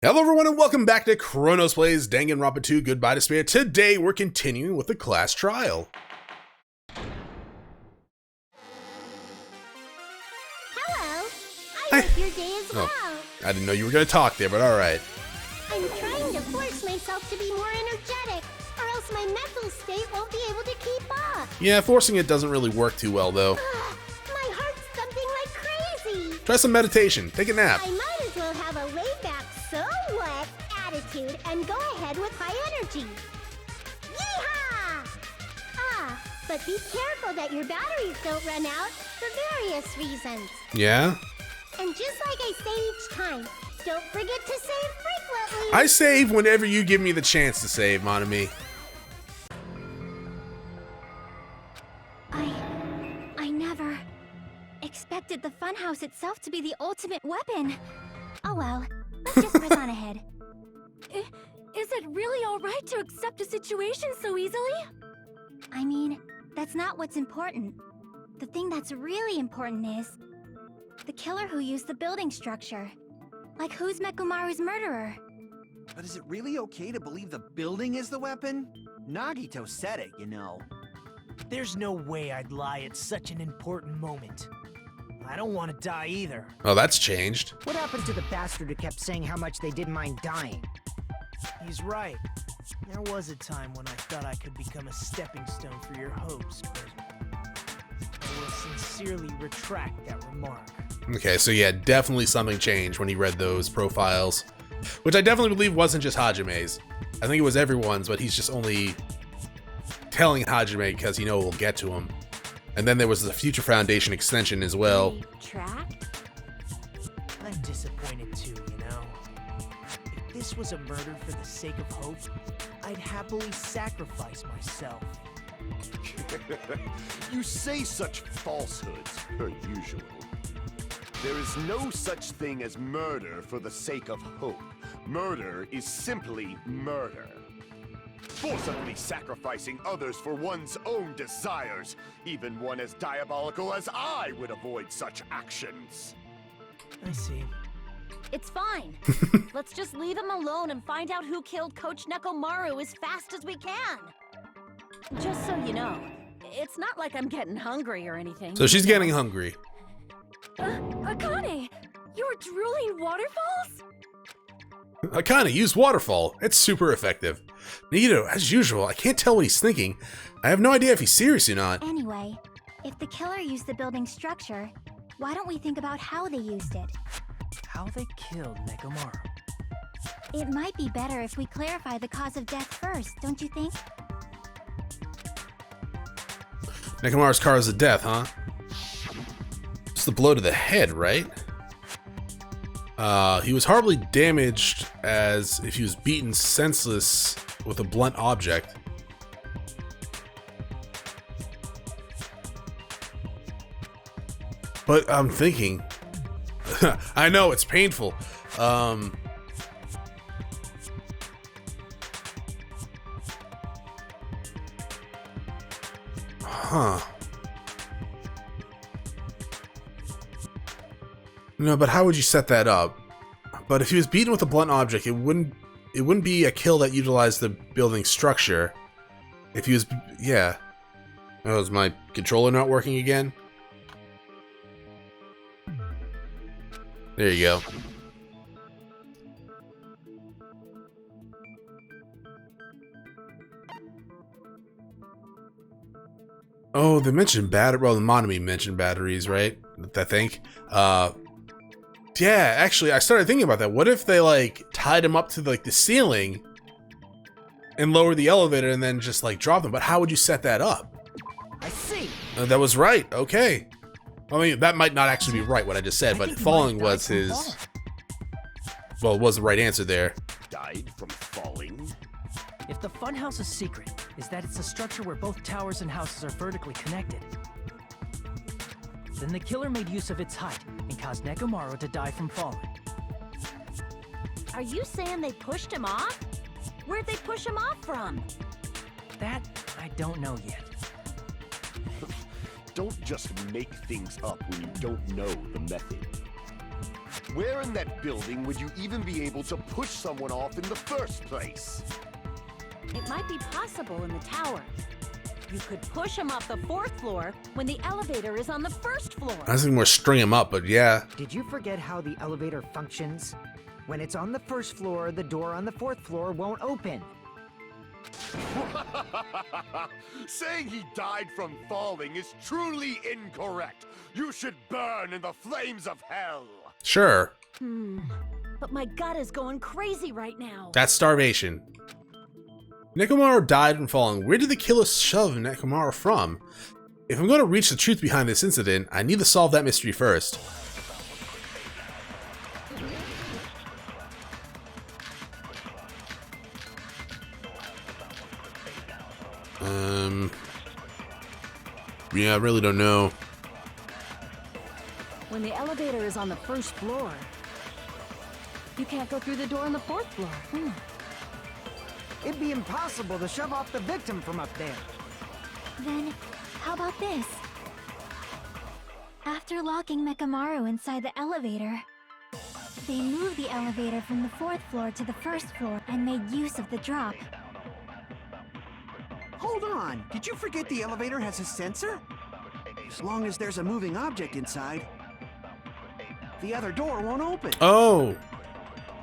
Hello everyone and welcome back to Chronos Plays Danganronpa 2 Goodbye Despair. Today we're continuing with the class trial. Hello. I hope your day is well. I didn't know you were going to talk there, but alright. I'm trying to force myself to be more energetic, or else my mental state won't be able to keep up. Yeah, forcing it doesn't really work too well though. My heart's thumping like crazy. Try some meditation, take a nap. I might as well have a laid-back, so what attitude and go ahead with high energy. Yeehaw! But be careful that your batteries don't run out for various reasons. Yeah? And just like I say each time, don't forget to save frequently. I save whenever you give me the chance to save, mon ami. I never expected the funhouse itself to be the ultimate weapon. Oh well, let's just press on ahead. Is it really alright to accept a situation so easily? I mean, that's not what's important. The thing that's really important is the killer who used the building structure. Like, who's Mekumaru's murderer? But is it really okay to believe the building is the weapon? Nagito said it, you know. There's no way I'd lie at such an important moment. I don't want to die either. Oh, that's changed. What happened to the bastard who kept saying how much they didn't mind dying? He's right. There was a time when I thought I could become a stepping stone for your hopes, but I will sincerely retract that remark. Okay, so yeah, definitely something changed when he read those profiles. Which I definitely believe wasn't just Hajime's. I think it was everyone's, but he's just only telling Hajime because he knows we'll get to him. And then there was the Future Foundation extension as well. Retract? I'm disappointed too, you know. If this was a murder for the sake of hope, I'd happily sacrifice myself. You say such falsehoods, per usual. There is no such thing as murder for the sake of hope. Murder is simply murder. Forcibly sacrificing others for one's own desires. Even one as diabolical as I would avoid such actions. I see. It's fine. Let's just leave him alone and find out who killed Coach Nekomaru as fast as we can. Just so you know, it's not like I'm getting hungry or anything. So she's getting hungry. Akane, you were drooling waterfalls? Akane, use waterfall. It's super effective. Nagito, as usual, I can't tell what he's thinking. I have no idea if he's serious or not. Anyway, if the killer used the building structure, why don't we think about how they used it? How they killed Nekomaru. It might be better if we clarify the cause of death first, don't you think? Nekomaru's cause of death, huh? It's the blow to the head, right? He was horribly damaged as if he was beaten senseless with a blunt object. But I'm thinking, I know it's painful. No, but how would you set that up? But if he was beaten with a blunt object, it wouldn't be a kill that utilized the building structure. If he was, yeah. Oh, is my controller not working again? There you go. Oh, they mentioned battery. Well, the Monokuma mentioned batteries, right? I think. Yeah, actually, I started thinking about that. What if they like tied him up to like the ceiling and lowered the elevator and then just like dropped him? But how would you set that up? I see. That was right. Okay. I mean, that might not actually be right what I just said, but falling was his. Well, it was the right answer there. Died from falling? If the funhouse's secret is that it's a structure where both towers and houses are vertically connected, then the killer made use of its height and caused Nekomaru to die from falling. Are you saying they pushed him off? Where'd they push him off from? That I don't know yet. Don't just make things up when you don't know the method. Where in that building would you even be able to push someone off in the first place? It might be possible in the tower. You could push him off the 4th floor when the elevator is on the 1st floor. I was thinking more string him up, but yeah. Did you forget how the elevator functions? When it's on the 1st floor, the door on the 4th floor won't open. Saying he died from falling is truly incorrect. You should burn in the flames of hell. Sure. But my gut is going crazy right now. That's starvation. Nekomaru died from falling. Where did the killer shove Nekomaru from? If I'm going to reach the truth behind this incident, I need to solve that mystery first. Yeah, I really don't know. When the elevator is on the 1st floor, you can't go through the door on the 4th floor. It'd be impossible to shove off the victim from up there. Then, how about this? After locking Nekomaru inside the elevator, they moved the elevator from the 4th floor to the 1st floor and made use of the drop. Hold on, did you forget the elevator has a sensor? As long as there's a moving object inside, the other door won't open. Oh,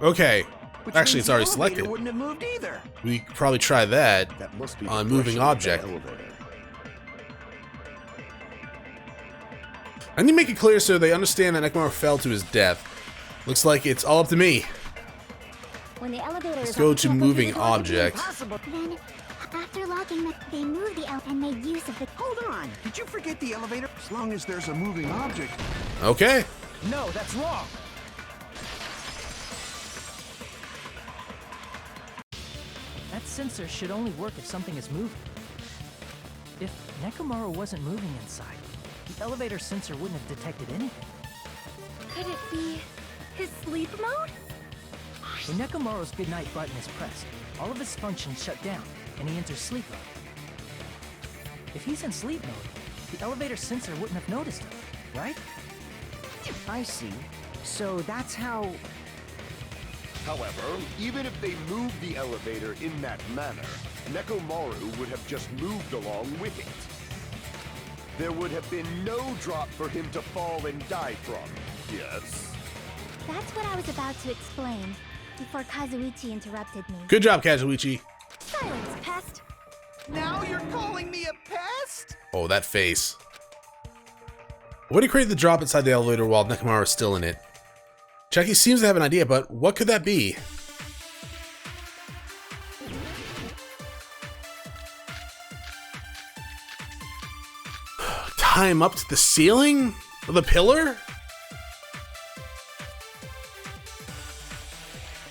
okay. Which Actually, means it's the already elevator selected. wouldn't have moved either. We could probably try that That must be the on moving pressure of object. the elevator. I need to make it clear so they understand that Nekomaru fell to his death. Looks like it's all up to me. When the elevator Let's is go on to the moving door, object. Then, after locking they moved the and made use of the. Hold on, did you forget the elevator? As long as there's a moving object. Okay. No, that's wrong. That sensor should only work if something is moving. If Nekomaru wasn't moving inside, the elevator sensor wouldn't have detected anything. Could it be his sleep mode? When Nekomaru's goodnight button is pressed, all of his functions shut down, and he enters sleep mode. If he's in sleep mode, the elevator sensor wouldn't have noticed him, right? I see. So that's how... However, even if they moved the elevator in that manner, Nekomaru would have just moved along with it. There would have been no drop for him to fall and die from, yes? That's what I was about to explain before Kazuichi interrupted me. Good job, Kazuichi. Silence, pest! Now you're calling me a pest? Oh, that face. What did create the drop inside the elevator while Nekomaru is still in it? Chucky seems to have an idea, but what could that be? Tie him up to the ceiling? Or the pillar?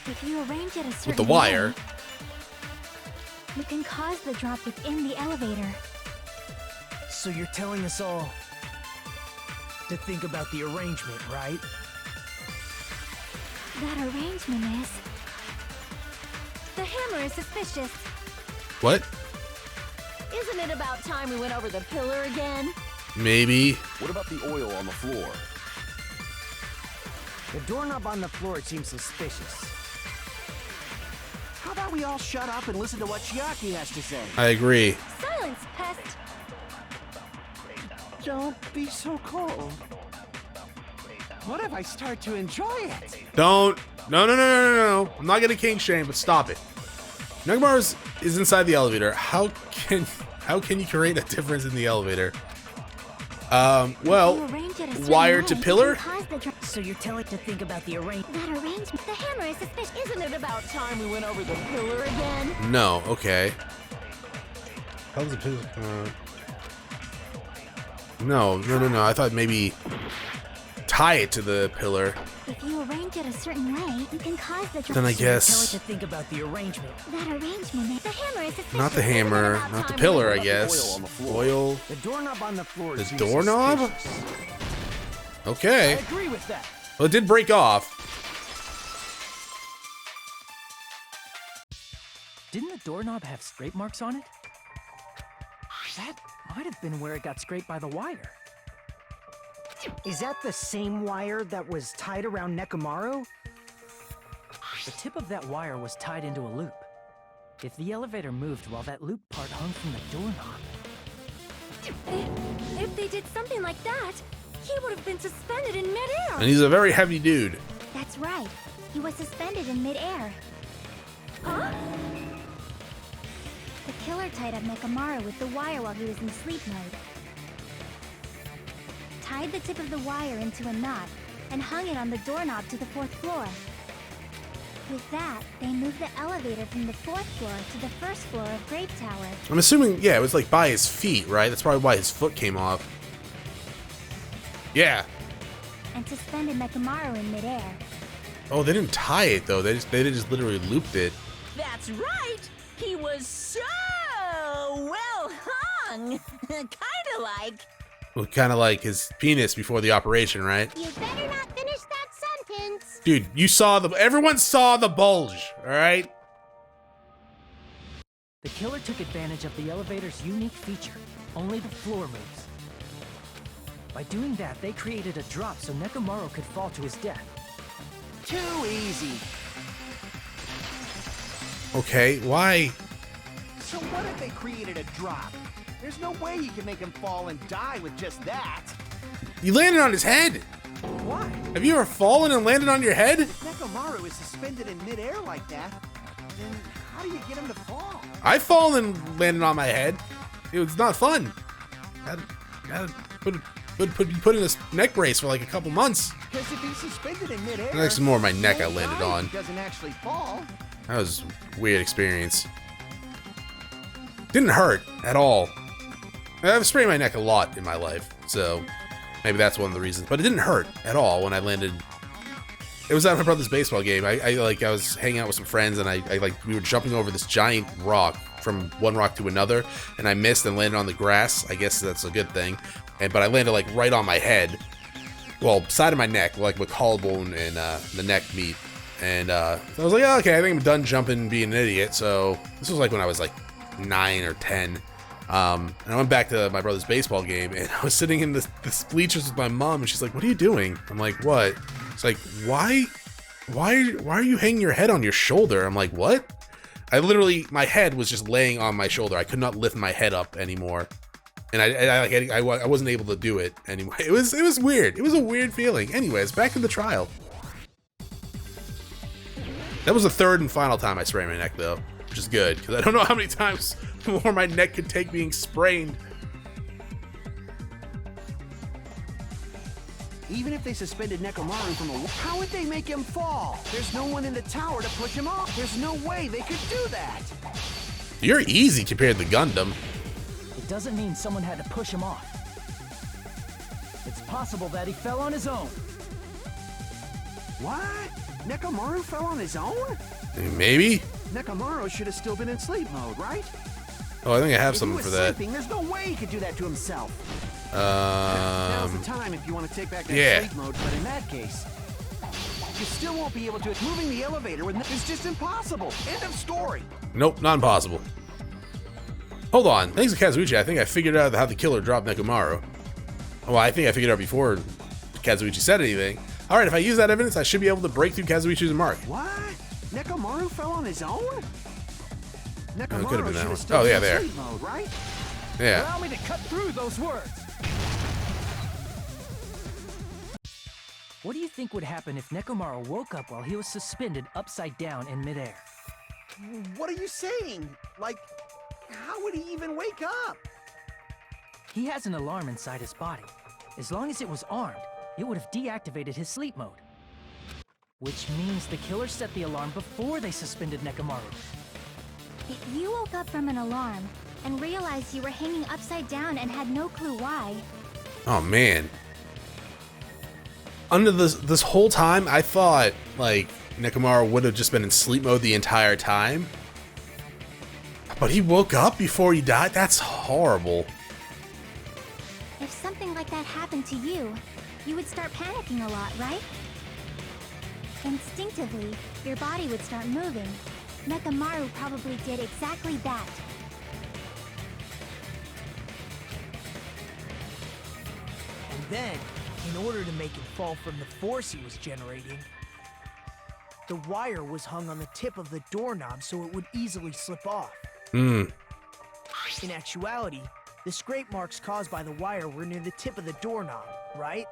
If you arrange it a certain With the wire. way, you can cause the drop within the elevator. So you're telling us all to think about the arrangement, right? That arrangement is... The hammer is suspicious. What? Isn't it about time we went over the pillar again? Maybe. What about the oil on the floor? The doorknob on the floor seems suspicious. How about we all shut up and listen to what Chiaki has to say? I agree. Silence, pest! Don't be so cold. What if I start to enjoy it? Don't. No. I'm not gonna king shame, but stop it. Nekomaru is inside the elevator. How can you create a difference in the elevator? Well, You arrange it a certain wire way, to you pillar? can cause the drop. So you're telling to think about the arrangement. That arrangement... The hammer is suspicious. Isn't it about time we went over the pillar again? No. Okay. How's the pillar? No. I thought maybe tie it to the pillar. If you arrange it a certain way, you can cause the drop. Then I So you're telling guess to think about the arrangement. That arrangement... The hammer is suspicious. not the hammer, not the pillar. I guess Oil on the floor. oil. The doorknob on the floor The seems doorknob? suspicious. I Okay. agree with that. Well, it did break off. Didn't the doorknob have scrape marks on it? That might have been where it got scraped by the wire. Is that the same wire that was tied around Nekomaru? The tip of that wire was tied into a loop. If the elevator moved while that loop part hung from the doorknob... If they did something like that, he would have been suspended in midair. And he's a very heavy dude. That's right. He was suspended in midair. Huh? The killer tied up Nekomaru with the wire while he was in sleep mode. Tied the tip of the wire into a knot and hung it on the doorknob to the 4th floor. With that, they moved the elevator from the 4th floor to the 1st floor of Grape Tower. I'm assuming, yeah, it was like by his feet, right? That's probably why his foot came off. Yeah. And suspended Nekomaru in midair. Oh, they didn't tie it though. They just literally looped it. That's right! He was so well hung! Kinda like... Well, kind of like his penis before the operation, right? You better not finish that sentence. Dude, everyone saw the bulge, all right? The killer took advantage of the elevator's unique feature. Only the floor moves. By doing that, they created a drop so Nekomaru could fall to his death. Too easy. Okay, why? So what if they created a drop? There's no way you can make him fall and die with just that. You landed on his head. What? Have you ever fallen and landed on your head? If Nekomaru is suspended in midair like that, then how do you get him to fall? I've fallen and landed on my head. It was not fun. Gotta put in a neck brace for like a couple months. Because if he's suspended in midair, That's more of my neck I he won't landed die if on. he doesn't actually fall. That was a weird experience. Didn't hurt at all. I've sprained my neck a lot in my life, so maybe that's one of the reasons. But it didn't hurt at all when I landed. It was at my brother's baseball game. I was hanging out with some friends, and we were jumping over this giant rock from one rock to another, and I missed and landed on the grass. I guess that's a good thing. But I landed like right on my head, well, side of my neck, like my collarbone and the neck meet. And I was like, oh, okay, I think I'm done jumping and being an idiot. So this was like when I was like 9 or 10. And I went back to my brother's baseball game, and I was sitting in the bleachers with my mom, and she's like, what are you doing? I'm like, what? It's like, why are you hanging your head on your shoulder? I'm like, what? My head was just laying on my shoulder. I could not lift my head up anymore. And I wasn't able to do it anymore. It was weird. It was a weird feeling. Anyways, back to the trial. That was the 3rd and final time I sprained my neck, though, which is good, because I don't know how many times more my neck could take being sprained. Even if they suspended Nekomaru from a wall, how would they make him fall? There's no one in the tower to push him off. There's no way they could do that. You're easy compared to Gundam. It doesn't mean someone had to push him off. It's possible that he fell on his own. What? Nekomaru fell on his own? Maybe? Nekomaru should have still been in sleep mode, right? Oh, I think I have If something he for was that. sleeping, there's no way he could do that to himself. Now's the time if you want to take back that yeah. sleep mode, but in that case, you still won't be able to. Moving the elevator is just impossible. End of story. Nope, not impossible. Hold on. Thanks to Kazuichi, I think I figured out how the killer dropped Nekomaru. Well, I think I figured out before Kazuichi said anything. Alright, if I use that evidence, I should be able to break through Kazuichi's mark. What? Nekomaru fell on his own? Nekomaru could have been that should one. still Oh, yeah, been in there. sleep mode, right? Yeah. Allow me to cut through those words. What do you think would happen if Nekomaru woke up while he was suspended upside down in midair? What are you saying? Like, how would he even wake up? He has an alarm inside his body. As long as it was armed, it would have deactivated his sleep mode. Which means the killer set the alarm before they suspended Nekomaru. If you woke up from an alarm and realized you were hanging upside down and had no clue why, Oh, man. Under this whole time, I thought, like, Nekomaru would have just been in sleep mode the entire time. But he woke up before he died? That's horrible. if something like that happened to you, you would start panicking a lot, right? Instinctively, your body would start moving. Nekomaru probably did exactly that. And then, In order to make him fall from the force he was generating, the wire was hung on the tip of the doorknob so it would easily slip off. In actuality, the scrape marks caused by the wire were near the tip of the doorknob, right?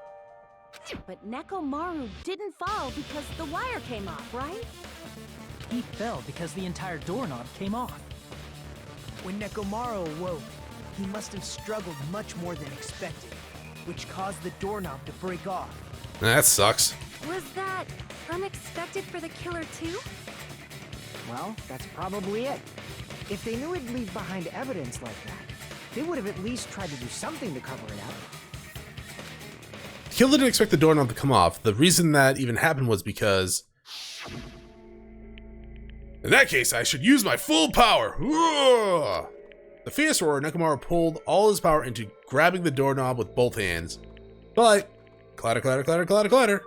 But Nekomaru didn't fall because the wire came off, right? He fell because the entire doorknob came off. When Nekomaru awoke, he must have struggled much more than expected, which caused the doorknob to break off. That sucks. Was that unexpected for the killer too? Well, that's probably it. If they knew it'd leave behind evidence like that, they would have at least tried to do something to cover it up. The killer didn't expect the doorknob to come off. The reason that even happened was because... In that case, I should use my full power! Ugh! The fierce roar, Nekomaru pulled all his power into grabbing the doorknob with both hands. But... Clatter, clatter, clatter, clatter, clatter.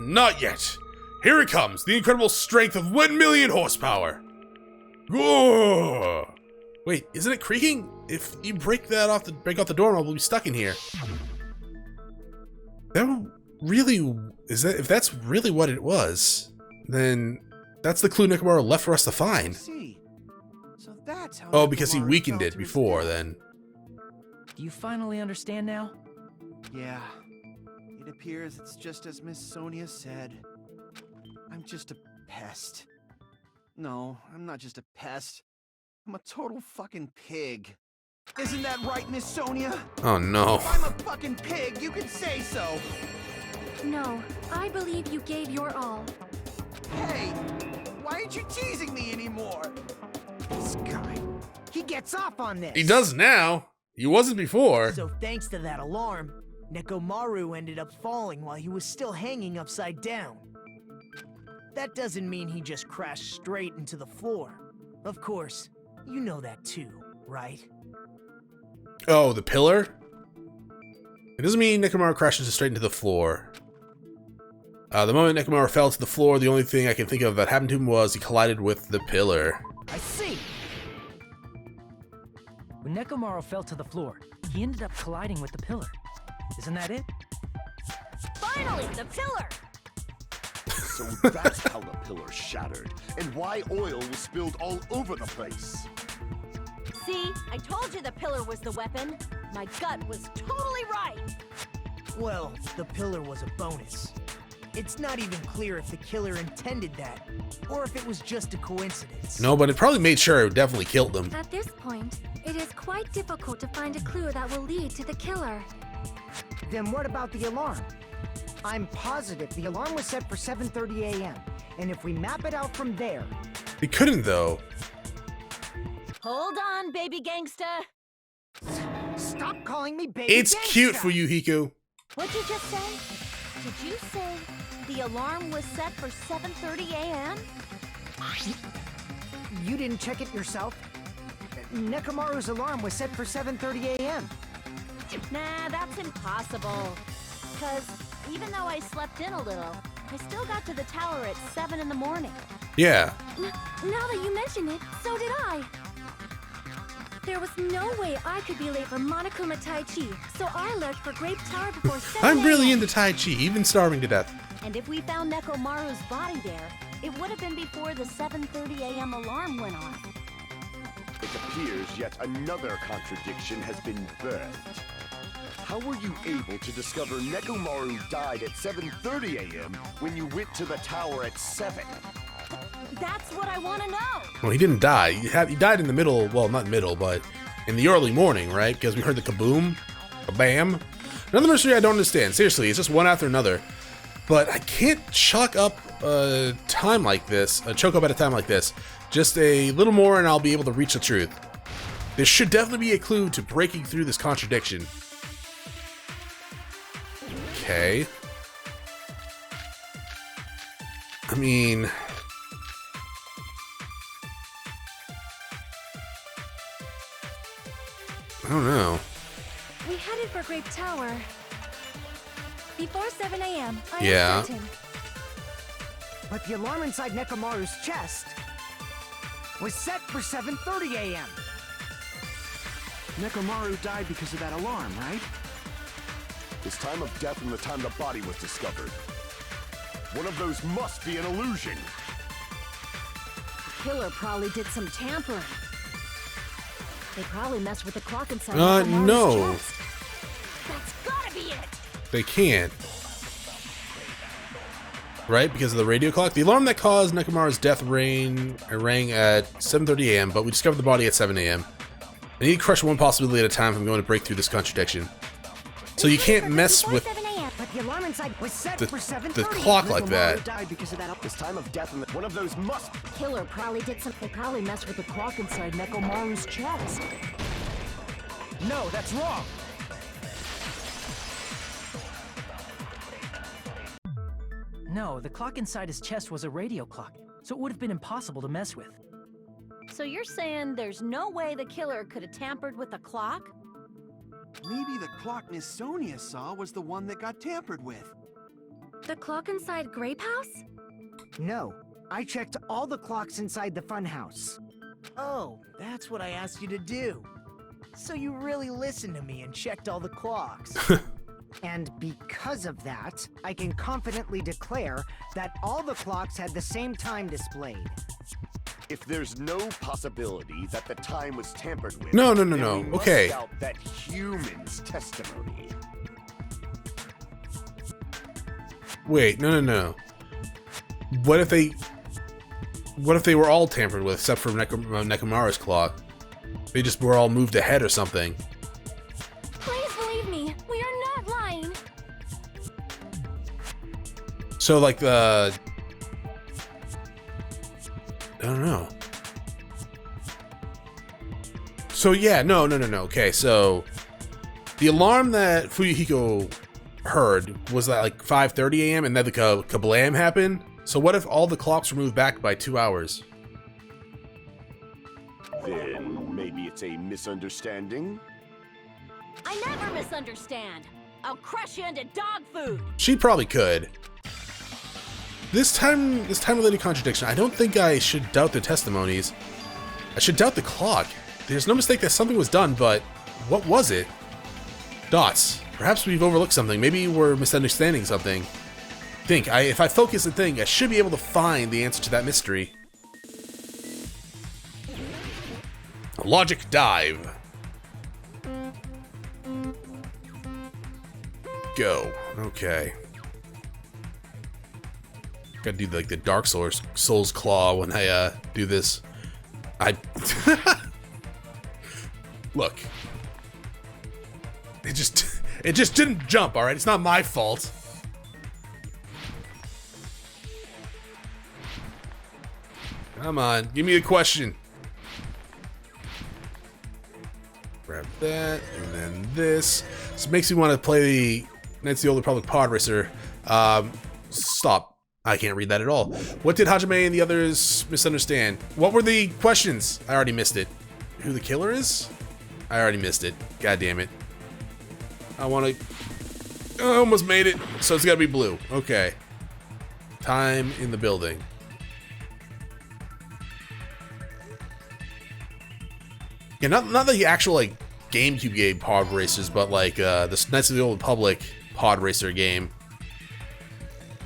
Not yet. Here it comes, the incredible strength of 1 million horsepower. Ugh! Wait, isn't it creaking? If you break off the doorknob, we'll be stuck in here. That really if that's really what it was, then that's the clue Nekomaru left for us to find. See. So that's how Oh, because he Nekomaru weakened fell it to his before death. then. Do you finally understand now? Yeah. It appears it's just as Miss Sonia said. I'm just a pest. No, I'm not just a pest. I'm a total fucking pig. Isn't that right, Miss Sonia? Oh no. If I'm a fucking pig, you can say so. No, I believe you gave your all. Hey, why aren't you teasing me anymore? This guy, he gets off on this. He does now. He wasn't before. So thanks to that alarm, Nekomaru ended up falling while he was still hanging upside down. That doesn't mean he just crashed straight into the floor. Of course, you know that too, right? Oh, the pillar? It doesn't mean Nekomaru crashes straight into the floor. The moment Nekomaru fell to the floor, the only thing I can think of that happened to him was he collided with the pillar. I see. When Nekomaru fell to the floor, he ended up colliding with the pillar. Isn't that it? Finally, the pillar! So that's how the pillar shattered, and why oil was spilled all over the place. See, I told you the pillar was the weapon. My gut was totally right. Well, the pillar was a bonus. It's not even clear if the killer intended that, or if it was just a coincidence. No, but it probably made sure it definitely killed him. At this point, it is quite difficult to find a clue that will lead to the killer. Then what about the alarm? I'm positive the alarm was set for 7:30 a.m. And if we map it out from there... He couldn't, though. Hold on, baby gangsta. Stop calling me baby It's gangsta. cute for you, Hiku. What'd you just say? Did you say the alarm was set for 7:30 a.m.? You didn't check it yourself? Nekomaru's alarm was set for 7:30 a.m. Nah, that's impossible. Because even though I slept in a little, I still got to the tower at 7 in the morning. Yeah. Now that you mention it, so did I. There was no way I could be late for Monokuma Tai Chi, so I left for Grape Tower before 7 I'm really a.m. into Tai Chi, even starving to death. And if we found Nekomaru's body there, it would have been before the 7:30 a.m. alarm went off. It appears yet another contradiction has been birthed. How were you able to discover Nekomaru died at 7:30 a.m. when you went to the tower at 7? That's what I want to know. Well, he didn't die. He died in the middle, well, not middle, but in the early morning, right? Because we heard the kaboom, kabam. Another mystery I don't understand. Seriously, it's just one after another. But I can't chalk up a time like this, choke up at a time like this. Just a little more and I'll be able to reach the truth. There should definitely be a clue to breaking through this contradiction. Okay. I mean... I don't know. We headed for Grape Tower. Before 7 a.m., I Yeah. am certain. But the alarm inside Nekomaru's chest was set for 7:30 a.m. Nekomaru died because of that alarm, right? His time of death and the time the body was discovered. One of those must be an illusion. The killer probably did some tampering. They probably messed with the clock inside no. chest. That's gotta be it! They can't. Right? Because of the radio clock? The alarm that caused Nekomaru's death rang at 7:30 a.m., but we discovered the body at 7 a.m. I need to crush one possibility at a time if I'm going to break through this contradiction. So you can't mess with But the alarm inside was set for 7:30. the clock like that. Died because of that. His time of death and one of those must. Killer probably did some. They probably messed with the clock inside Nekomaru's chest. No, that's wrong. No, the clock inside his chest was a radio clock, so it would have been impossible to mess with. So you're saying there's no way the killer could have tampered with the clock? Maybe the clock Miss Sonia saw was the one that got tampered with. The clock inside Grape House? No, I checked all the clocks inside the funhouse. Oh, that's what I asked you to do. So you really listened to me and checked all the clocks. And because of that, I can confidently declare that all the clocks had the same time displayed. If there's no possibility that the time was tampered with, No. then we must Okay. doubt that human's testimony. Wait, no. What if they were all tampered with except for Nekomaru's clock? They just were all moved ahead or something. Please believe me, we are not lying. So like I don't know. So yeah, no. Okay, so the alarm that Fuyuhiko heard was at like 5:30 a.m. and then the kablam happened. So what if all the clocks were moved back by 2 hours? Then maybe it's a misunderstanding? I never misunderstand. I'll crush you into dog food. She probably could. This time-related contradiction, I don't think I should doubt the testimonies. I should doubt the clock. There's no mistake that something was done, but what was it? Dots. Perhaps we've overlooked something. Maybe we're misunderstanding something. If I focus and think, I should be able to find the answer to that mystery. Logic dive. Go. Okay. Gotta do like the Dark Souls claw when I do this. Look. It just didn't jump, alright? It's not my fault. Come on, give me a question. Grab that, and then this. This makes me want to play the Knights of the Old Republic Pod Racer. Stop. I can't read that at all. What did Hajime and the others misunderstand? What were the questions? I already missed it. Who the killer is? I already missed it. God damn it. I almost made it. So it's gotta be blue. Okay. Time in the building. Yeah, not the actual like GameCube game pod racers, but like the Knights of the Old Republic pod racer game.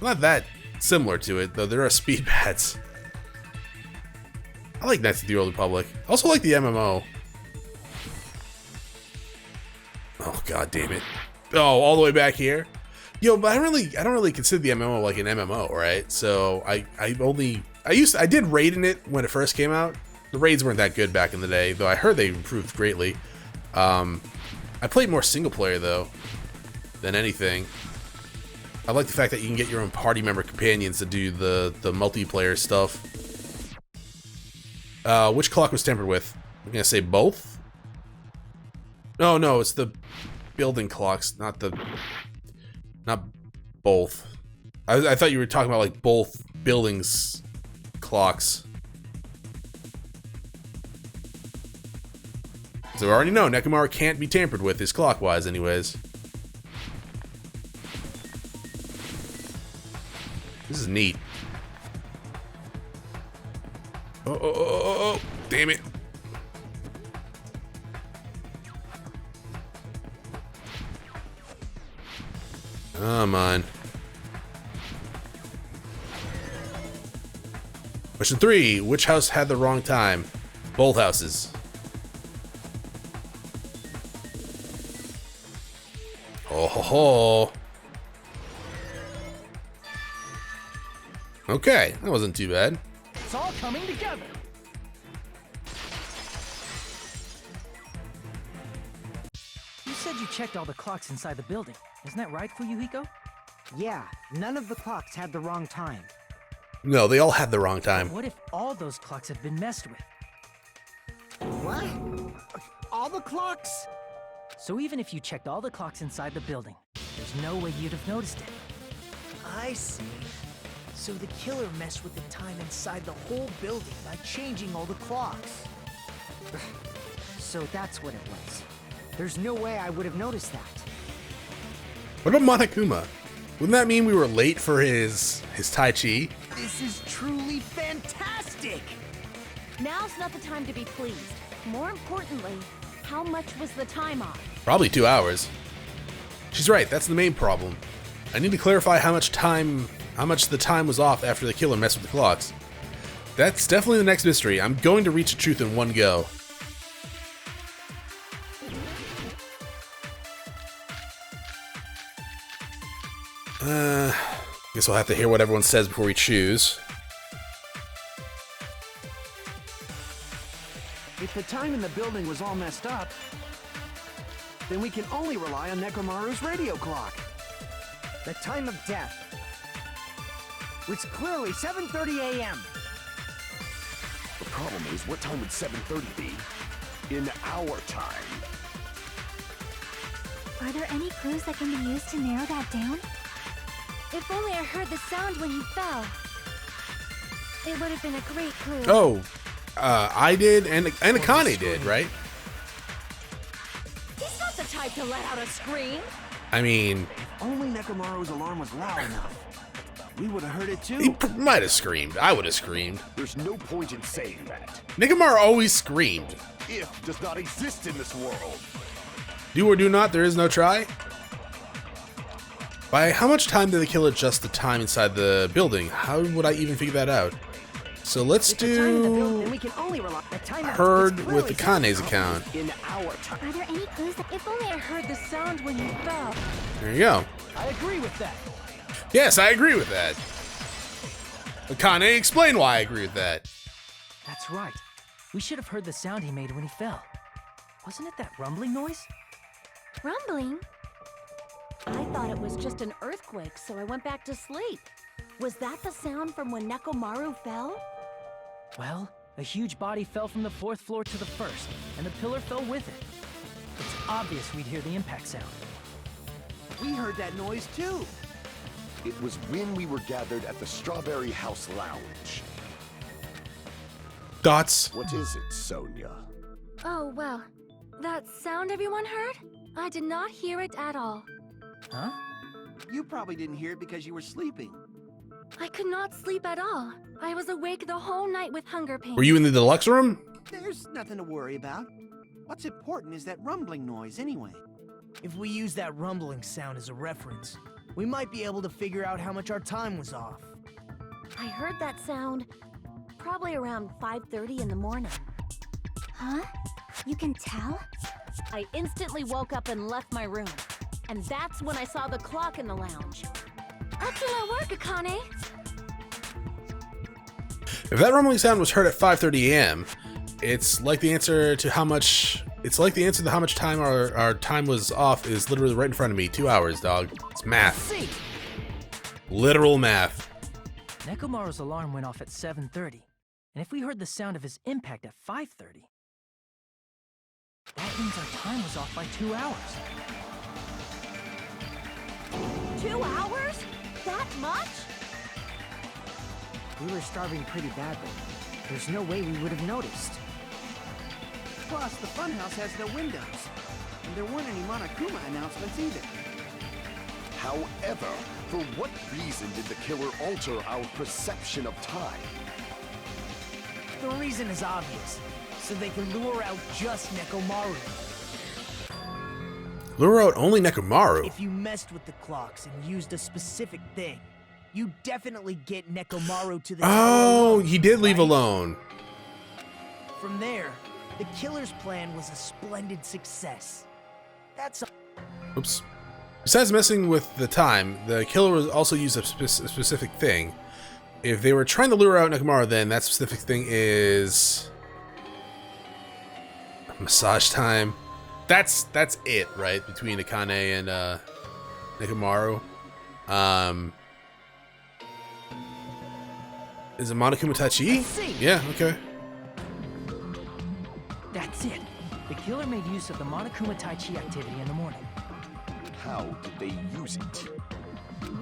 Not that similar to it, though there are speed pads. I like Knights of the Old Republic. I also like the MMO. Oh god damn it. Oh, all the way back here? Yo, but I don't really consider the MMO like an MMO, right? So I did raid in it when it first came out. The raids weren't that good back in the day, though I heard they improved greatly. I played more single player though than anything. I like the fact that you can get your own party member companions to do the multiplayer stuff. Which clock was tampered with? I'm gonna say both? No, it's the building clocks, not both. I thought you were talking about like both buildings clocks. So we already know Nekomaru can't be tampered with, his clockwise anyways. This is neat. Oh, damn it. Come on. Question 3. Which house had the wrong time? Both houses. Oh ho ho. Okay, that wasn't too bad. It's all coming together. You said you checked all the clocks inside the building. Isn't that right, Fuyuhiko? Yeah, none of the clocks had the wrong time. No, they all had the wrong time. What if all those clocks have been messed with? What? All the clocks? So even if you checked all the clocks inside the building, there's no way you'd have noticed it. I see. So the killer messed with the time inside the whole building by changing all the clocks. So that's what it was. There's no way I would have noticed that. What about Monokuma? Wouldn't that mean we were late for his Tai Chi? This is truly fantastic! Now's not the time to be pleased. More importantly, how much was the time off? Probably 2 hours. She's right, that's the main problem. I need to clarify how much the time was off after the killer messed with the clocks. That's definitely the next mystery. I'm going to reach the truth in one go. Guess we'll have to hear what everyone says before we choose. If the time in the building was all messed up, then we can only rely on Nekomaru's radio clock. The time of death. It's clearly 7:30 a.m. The problem is, what time would 7:30 be? In our time. Are there any clues that can be used to narrow that down? If only I heard the sound when you fell. It would have been a great clue. Oh, I did, and Akane did, right? He's not the type to let out a scream. I mean, Only Nekomaru's alarm was loud enough. We would have heard it too. he might have screamed. I would have screamed. There's no point in saying that. Nekomaru always screamed. If does not exist in this world. Do or do not, there is no try. By how much time did the killer adjust the time inside the building? How would I even figure that out? So let's If the time in the building, do then we can only rely. The time of Heard it's with clearly Akane's account. In our time. Are there any clues that... If only I heard the sound when you fell. There you go. I agree with that. Yes, I agree with that. Akane, explain why I agree with that. That's right. We should have heard the sound he made when he fell. Wasn't it that rumbling noise? Rumbling? I thought it was just an earthquake, so I went back to sleep. Was that the sound from when Nekomaru fell? Well, a huge body fell from the 4th floor to the 1st, and the pillar fell with it. It's obvious we'd hear the impact sound. We heard that noise too. It was when we were gathered at the Strawberry House Lounge. Dots. What is it, Sonia? Oh, well. That sound everyone heard? I did not hear it at all. Huh? You probably didn't hear it because you were sleeping. I could not sleep at all. I was awake the whole night with hunger pains. Were you in the deluxe room? There's nothing to worry about. What's important is that rumbling noise anyway. If we use that rumbling sound as a reference, we might be able to figure out how much our time was off. I heard that sound probably around 5:30 in the morning. Huh? You can tell? I instantly woke up and left my room. And that's when I saw the clock in the lounge. Excellent work, Akane! If that rumbling sound was heard at 5:30 a.m., it's like the answer to how much time our time was off is literally right in front of me. 2 hours, dog. It's math. See! Literal math. Nekomaru's alarm went off at 7:30, and if we heard the sound of his impact at 5:30, that means our time was off by 2 hours. 2 hours? That much? We were starving pretty badly. There's no way we would have noticed. Plus, the funhouse has no windows. And there weren't any Monokuma announcements either. However, for what reason did the killer alter our perception of time? The reason is obvious. So they can lure out just Nekomaru. Lure out only Nekomaru. If you messed with the clocks and used a specific thing, you definitely get Nekomaru to the tower Oh, alone, he did leave right? alone. From there, the killer's plan was a splendid success. That's all. Oops. Besides messing with the time, the killer was also used a specific thing. If they were trying to lure out Nekomaru, then that specific thing is massage time. That's it, right? Between Akane and Nekomaru. Is it Monokuma Tachi? Yeah, okay. That's it. The killer made use of the Monokuma Tai Chi activity in the morning. How did they use it?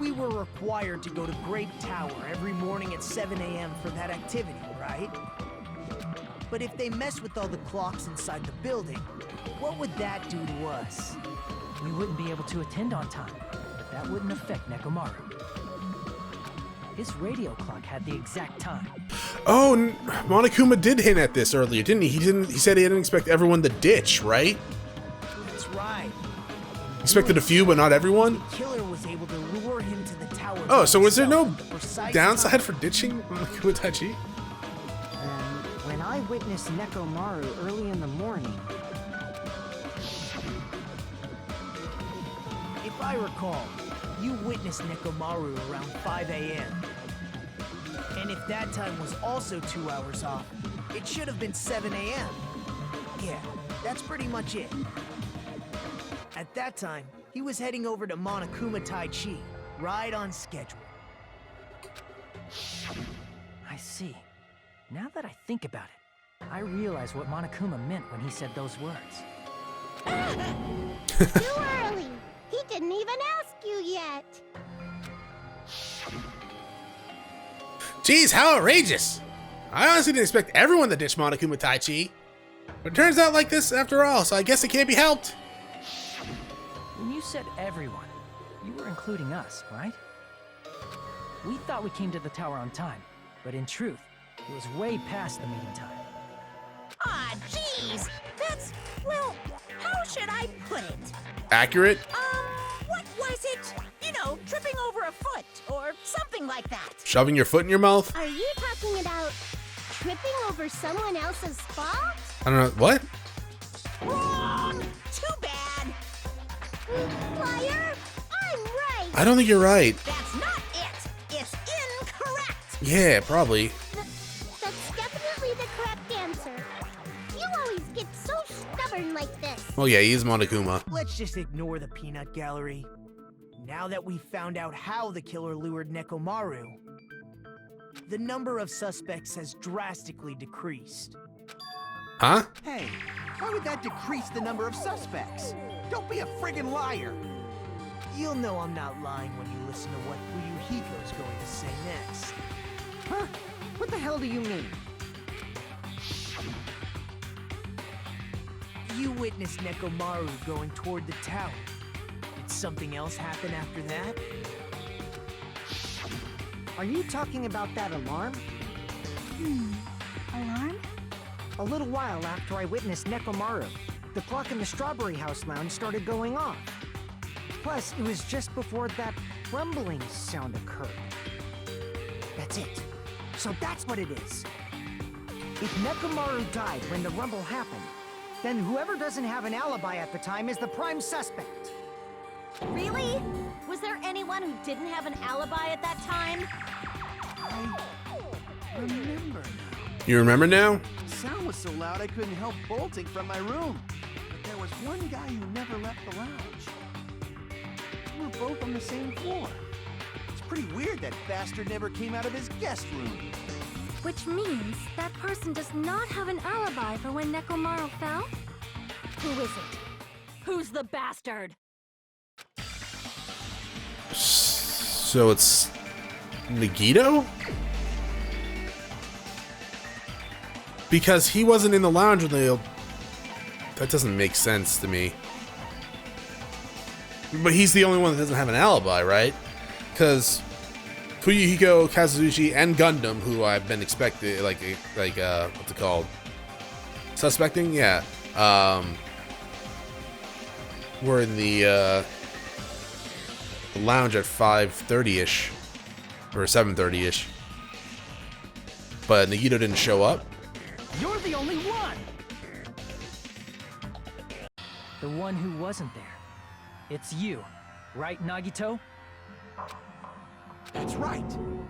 We were required to go to Grape Tower every morning at 7 a.m. for that activity, right? But if they mess with all the clocks inside the building, what would that do to us? We wouldn't be able to attend on time, but that wouldn't affect Nekomaru. His radio clock had the exact time. Oh, Monokuma did hint at this earlier, didn't he? He said he didn't expect everyone to ditch, right? That's right. He expected a few, but not everyone? The killer was able to lure him to the tower. Oh, so was there no himself at the precise downside time. for ditching Monokuma Tachi? When I witnessed Nekomaru early in the morning, If I recall, you witnessed Nekomaru around 5 a.m. And if that time was also 2 hours off, it should have been 7 a.m. Yeah, that's pretty much it. At that time, he was heading over to Monokuma Tai Chi, right on schedule. I see. Now that I think about it, I realize what Monokuma meant when he said those words. Too early. He didn't even ask you yet. Jeez, how outrageous! I honestly didn't expect everyone to ditch Monokuma Tai Chi. But it turns out like this after all, so I guess it can't be helped. When you said everyone, you were including us, right? We thought we came to the tower on time, but in truth, it was way past the meeting time. Ah, jeez. That's, well, how should I put it? Accurate? What was it? You know, tripping over a foot or something like that. Shoving your foot in your mouth? Are you talking about tripping over someone else's fault? I don't know. What? Wrong! Too bad. Liar! I'm right! I don't think you're right. That's not it. It's incorrect. Yeah, probably. That's definitely the correct answer. You always get so stubborn like this. Well, yeah, he is Monokuma. Let's just ignore the peanut gallery. Now that we've found out how the killer lured Nekomaru, the number of suspects has drastically decreased. Huh? Hey, why would that decrease the number of suspects? Don't be a friggin' liar. You'll know I'm not lying when you listen to what Fuyuhiko's going to say next. huh? What the hell do you mean? You witnessed Nekomaru going toward the tower. Did something else happen after that? Are you talking about that alarm? Alarm? A little while after I witnessed Nekomaru, the clock in the Strawberry House lounge started going off. Plus, it was just before that rumbling sound occurred. That's it. So that's what it is. If Nekomaru died when the rumble happened, then whoever doesn't have an alibi at the time is the prime suspect. Really? Was there anyone who didn't have an alibi at that time? I remember now. You remember now? The sound was so loud I couldn't help bolting from my room. But there was one guy who never left the lounge. We were both on the same floor. It's pretty weird that bastard never came out of his guest room. Which means that person does not have an alibi for when Nekomaru fell? Who is it? Who's the bastard? So it's Nagito? Because he wasn't in the lounge when they... That doesn't make sense to me. But he's the only one that doesn't have an alibi, right? Because Fuyuhiko, Kazushi, and Gundam, who I've been expecting, what's it called? Suspecting? Yeah. were in the lounge at 5:30ish or 7:30ish, but Nagito didn't show up. You're the only one! The one who wasn't there. It's you, right, Nagito? That's right.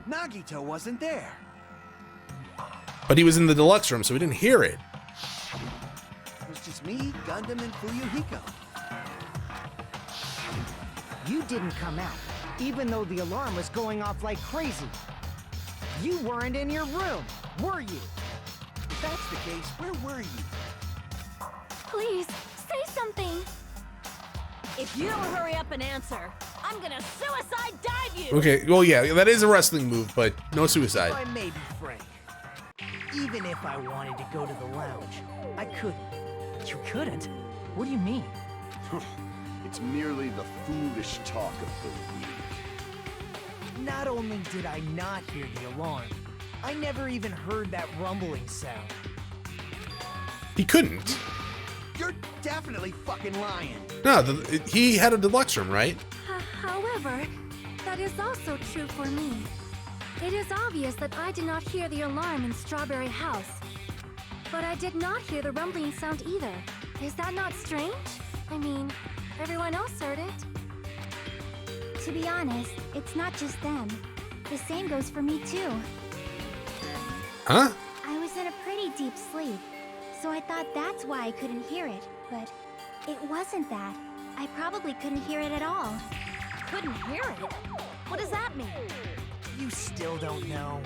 Nagito wasn't there. But he was in the deluxe room, so we didn't hear it. It was just me, Gundam, and Fuyuhiko. You didn't come out, even though the alarm was going off like crazy. You weren't in your room, were you? If that's the case, where were you? Please, say something. If you don't hurry up and answer, I'm gonna suicide dive you! Okay, well, yeah, that is a wrestling move, but no suicide. If I may be frank, even if I wanted to go to the lounge, I couldn't. You couldn't? What do you mean? It's merely the foolish talk of the weak. Not only did I not hear the alarm, I never even heard that rumbling sound. He couldn't. You're definitely fucking lying. No, he had a deluxe room, right? However, that is also true for me. It is obvious that I did not hear the alarm in Strawberry House. But I did not hear the rumbling sound either. Is that not strange? I mean, everyone else heard it. To be honest, it's not just them. The same goes for me too. Huh? I was in a pretty deep sleep, so I thought that's why I couldn't hear it. But it wasn't that. I probably couldn't hear it at all. Couldn't hear it? What does that mean? You still don't know.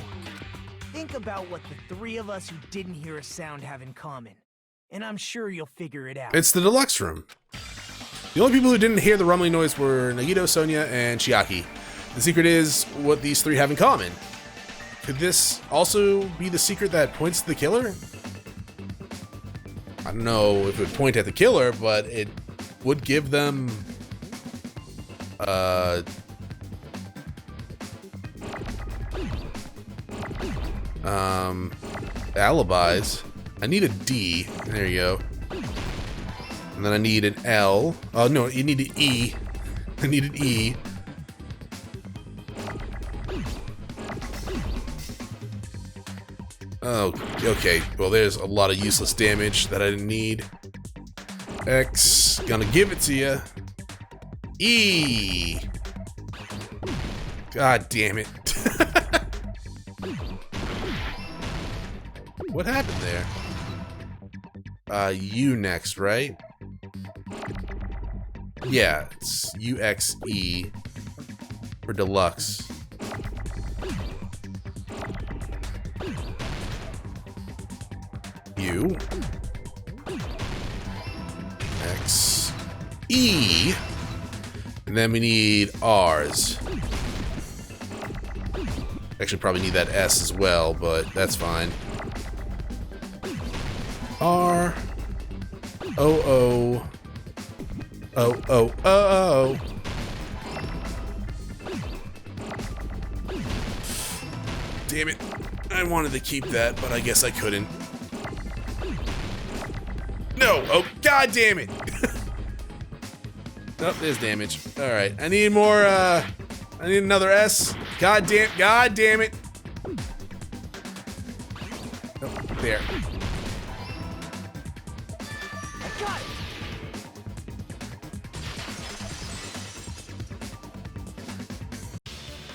Think about what the three of us who didn't hear a sound have in common, and I'm sure you'll figure it out. It's the deluxe room. The only people who didn't hear the rumbling noise were Nagito, Sonia, and Chiaki. The secret is what these three have in common. Could this also be the secret that points to the killer? I don't know if it would point at the killer, but it would give them alibis. I need a D. There you go. And then I need an L. Oh no, you need an E. I need an E. Oh, okay. Well, there's a lot of useless damage that I didn't need. X, gonna give it to you. E. God damn it. What happened there? U next, right? Yeah, it's UXE for Deluxe. U X E, and then we need R's. Actually, probably need that S as well, but that's fine. R O O O O O. Damn it! I wanted to keep that, but I guess I couldn't. No! Oh, god damn it! Nope, there's damage. Alright, I need more, I need another S. God damn it! Oh, there. I got it!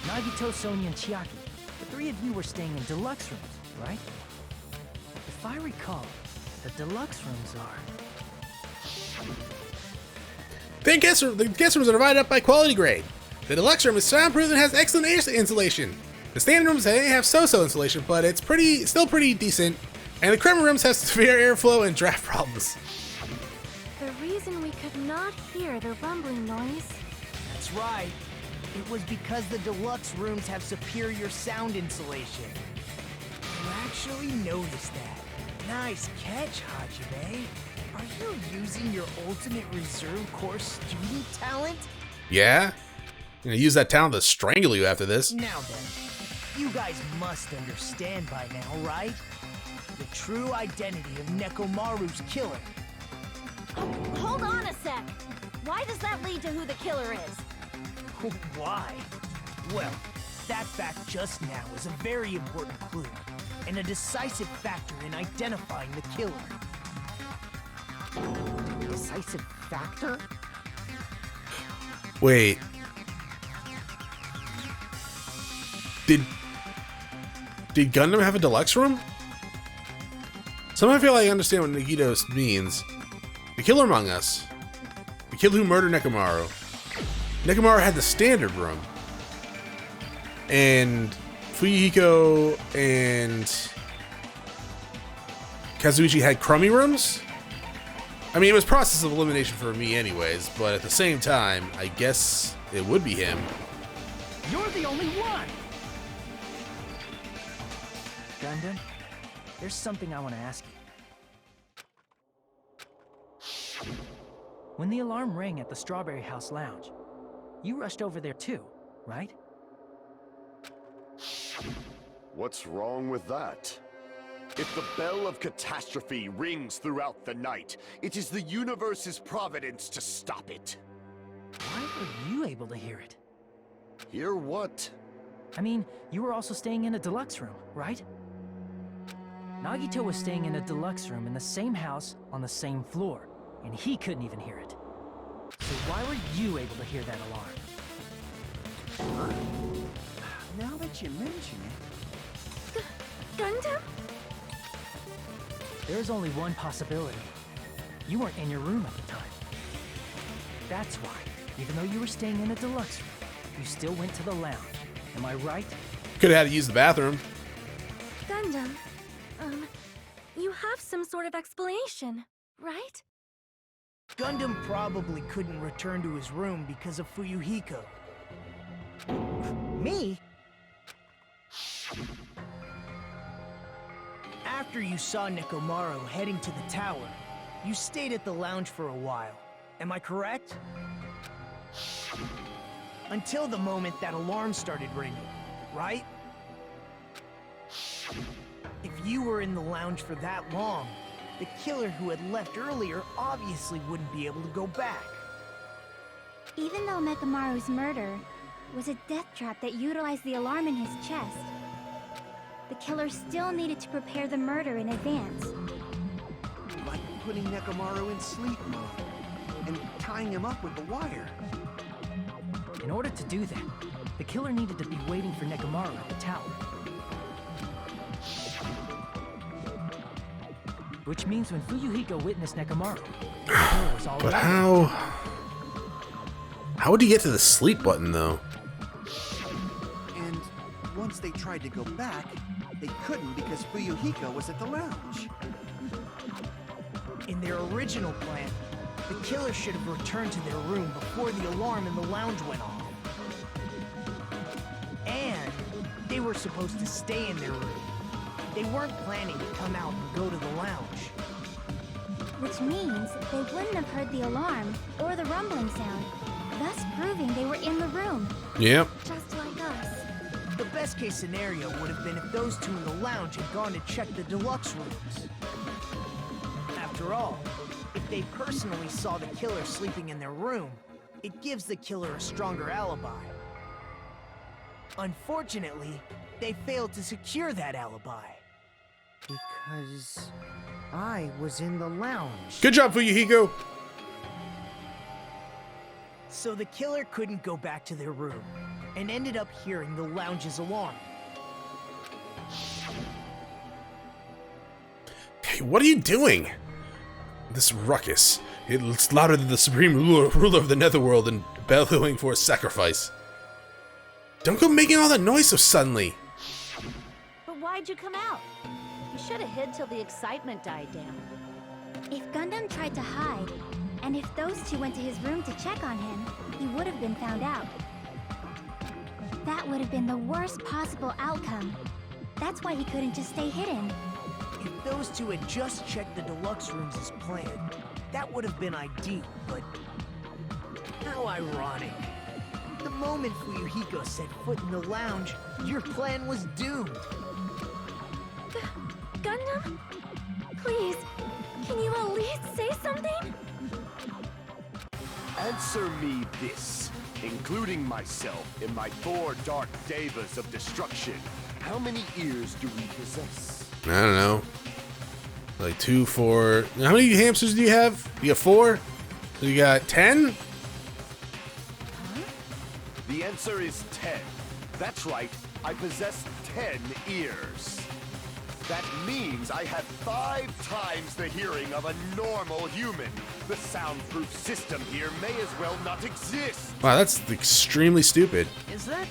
Nagito, Sonia, and Chiaki. The three of you were staying in deluxe rooms, right? If I recall, the deluxe rooms are... The guest rooms are divided up by quality grade. The deluxe room is soundproof and has excellent air insulation. The standard rooms have so-so insulation, but it's still pretty decent. And the crema rooms have severe airflow and draft problems. The reason we could not hear the rumbling noise... That's right. It was because the deluxe rooms have superior sound insulation. You actually noticed that. Nice catch, Hajime. Are you using your ultimate reserve corps student talent? Yeah? I'm gonna use that talent to strangle you after this. Now then, you guys must understand by now, right? The true identity of Nekomaru's killer. Hold on a sec. Why does that lead to who the killer is? Why? Well, that fact just now is a very important clue, and a decisive factor in identifying the killer. Decisive factor? Wait. Did Gundam have a deluxe room? Somehow I feel like I understand what Nagito means. The killer among us. The killer who murdered Nekomaru. Nekomaru had the standard room. And Fuyuhiko and Kazuichi had crummy rooms? I mean, it was process of elimination for me anyways, but at the same time, I guess it would be him. You're the only one! Gundam, there's something I want to ask you. When the alarm rang at the Strawberry House Lounge, you rushed over there too, right? What's wrong with that? If the bell of catastrophe rings throughout the night, it is the universe's providence to stop it. Why were you able to hear it? Hear what? I mean, you were also staying in a deluxe room, right? Nagito was staying in a deluxe room in the same house on the same floor, and he couldn't even hear it. So why were you able to hear that alarm? Now that you mention it... Gundam? There's only one possibility. You weren't in your room at the time. That's why, even though you were staying in a deluxe room, you still went to the lounge. Am I right? Could have had to use the bathroom. Gundam, you have some sort of explanation, right? Gundam probably couldn't return to his room because of Fuyuhiko. Me? After you saw Nekomaru heading to the tower, you stayed at the lounge for a while. Am I correct? Until the moment that alarm started ringing, right? If you were in the lounge for that long, the killer who had left earlier obviously wouldn't be able to go back. Even though Nekomaru's murder was a death trap that utilized the alarm in his chest, the killer still needed to prepare the murder in advance. Like putting Nekomaru in sleep mode and tying him up with the wire. In order to do that, the killer needed to be waiting for Nekomaru at the tower. Which means when Fuyuhiko witnessed Nekomaru, the killer was already... But how would he get to the sleep button, though? And once they tried to go back, they couldn't because Fuyuhiko was at the lounge. In their original plan, the killer should have returned to their room before the alarm in the lounge went off. And they were supposed to stay in their room. They weren't planning to come out and go to the lounge. Which means they wouldn't have heard the alarm or the rumbling sound, thus proving they were in the room. Yep. Just like us. The best case scenario would have been if those two in the lounge had gone to check the deluxe rooms. After all, if they personally saw the killer sleeping in their room, it gives the killer a stronger alibi. Unfortunately, they failed to secure that alibi. Because I was in the lounge. Good job, Fuyuhiko. So the killer couldn't go back to their room, and ended up hearing the lounge's alarm. Hey, what are you doing? This ruckus. It's louder than the supreme ruler of the netherworld and bellowing for a sacrifice. Don't go making all that noise so suddenly. But why'd you come out? You should have hid till the excitement died down. If Gundam tried to hide, and if those two went to his room to check on him, he would have been found out. That would have been the worst possible outcome. That's why he couldn't just stay hidden. If those two had just checked the deluxe rooms as planned, that would have been ideal, but... how ironic. The moment Fuyuhiko set foot in the lounge, your plan was doomed. Gundam? Please, can you at least say something? Answer me this, including myself in my 4 dark devas of destruction. How many ears do we possess? I don't know. Like 2, 4. How many hamsters do you have? You have 4? So you got 10? The answer is 10. That's right, I possess 10 ears. That means I have 5 times the hearing of a normal human. The soundproof system here may as well not exist. Wow, that's extremely stupid. Is that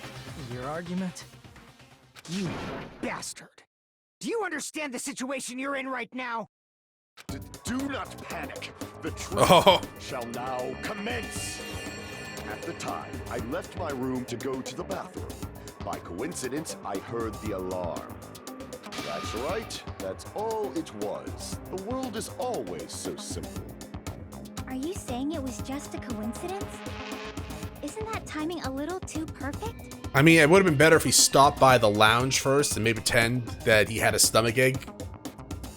your argument? You bastard. Do you understand the situation you're in right now? Do not panic. The truth Oh. shall now commence. At the time, I left my room to go to the bathroom. By coincidence, I heard the alarm. That's right. That's all it was. The world is always so simple. Are you saying it was just a coincidence? Isn't that timing a little too perfect? I mean, it would have been better if he stopped by the lounge first and maybe pretend that he had a stomach ache.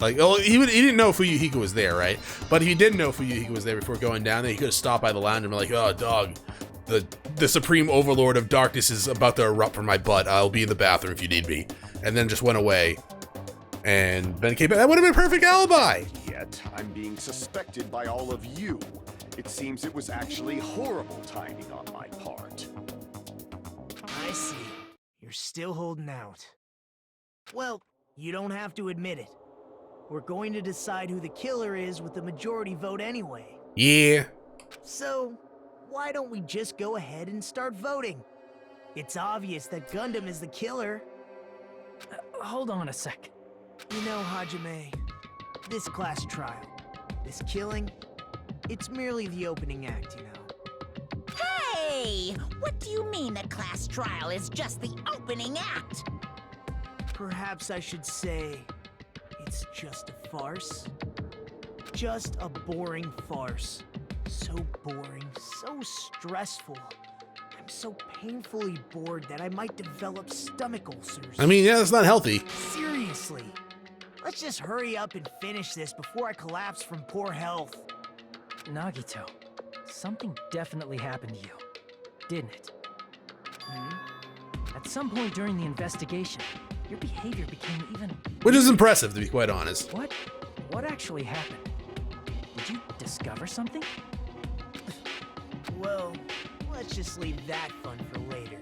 Like, oh, he didn't know Fuyuhiko was there, right? But if he did know Fuyuhiko was there before going down there, he could have stopped by the lounge and be like, oh, dog, the supreme overlord of darkness is about to erupt from my butt. I'll be in the bathroom if you need me. And then just went away. And then came back. That would have been a perfect alibi. Yet, I'm being suspected by all of you. It seems it was actually horrible timing on my part. I see. You're still holding out. Well, you don't have to admit it. We're going to decide who the killer is with the majority vote anyway. Yeah. So, why don't we just go ahead and start voting? It's obvious that Gundam is the killer. Hold on a sec. You know, Hajime, this class trial, this killing, it's merely the opening act, you know. Hey! What do you mean a class trial is just the opening act? Perhaps I should say, it's just a farce. Just a boring farce. So boring, so stressful. I'm so painfully bored that I might develop stomach ulcers. I mean, yeah, that's not healthy. Seriously. Let's just hurry up and finish this before I collapse from poor health. Nagito, something definitely happened to you, didn't it? At some point during the investigation, your behavior became even... Which is impressive, to be quite honest. What actually happened? Did you discover something? Well, let's just leave that fun for later.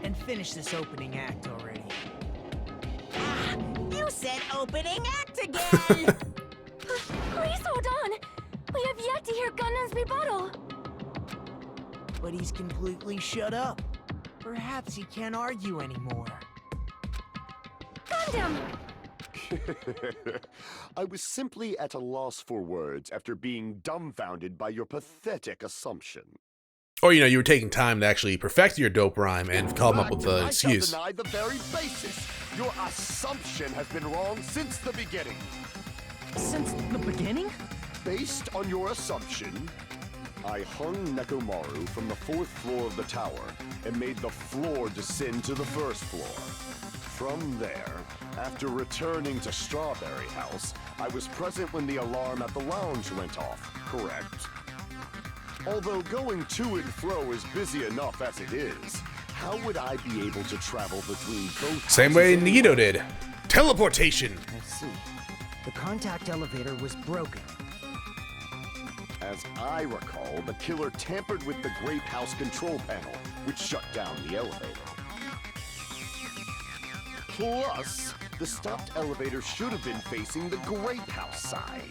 And finish this opening act already. You said opening act again! Please hold on! We have yet to hear Gundam's rebuttal! But he's completely shut up. Perhaps he can't argue anymore. Gundam! I was simply at a loss for words after being dumbfounded by your pathetic assumption. Or, you know, you were taking time to actually perfect your dope rhyme and come up with an I excuse. shall deny the very basis. Your assumption has been wrong since the beginning. Since the beginning? Based on your assumption, I hung Nekomaru from the 4th floor of the tower and made the floor descend to the 1st floor. From there, after returning to Strawberry House, I was present when the alarm at the lounge went off, correct? Although going to and fro is busy enough as it is, how would I be able to travel between both Same way houses Nagito anyway? did. Teleportation! I see. The contact elevator was broken. As I recall, the killer tampered with the Grape House control panel, which shut down the elevator. Plus, the stopped elevator should have been facing the Grape House side.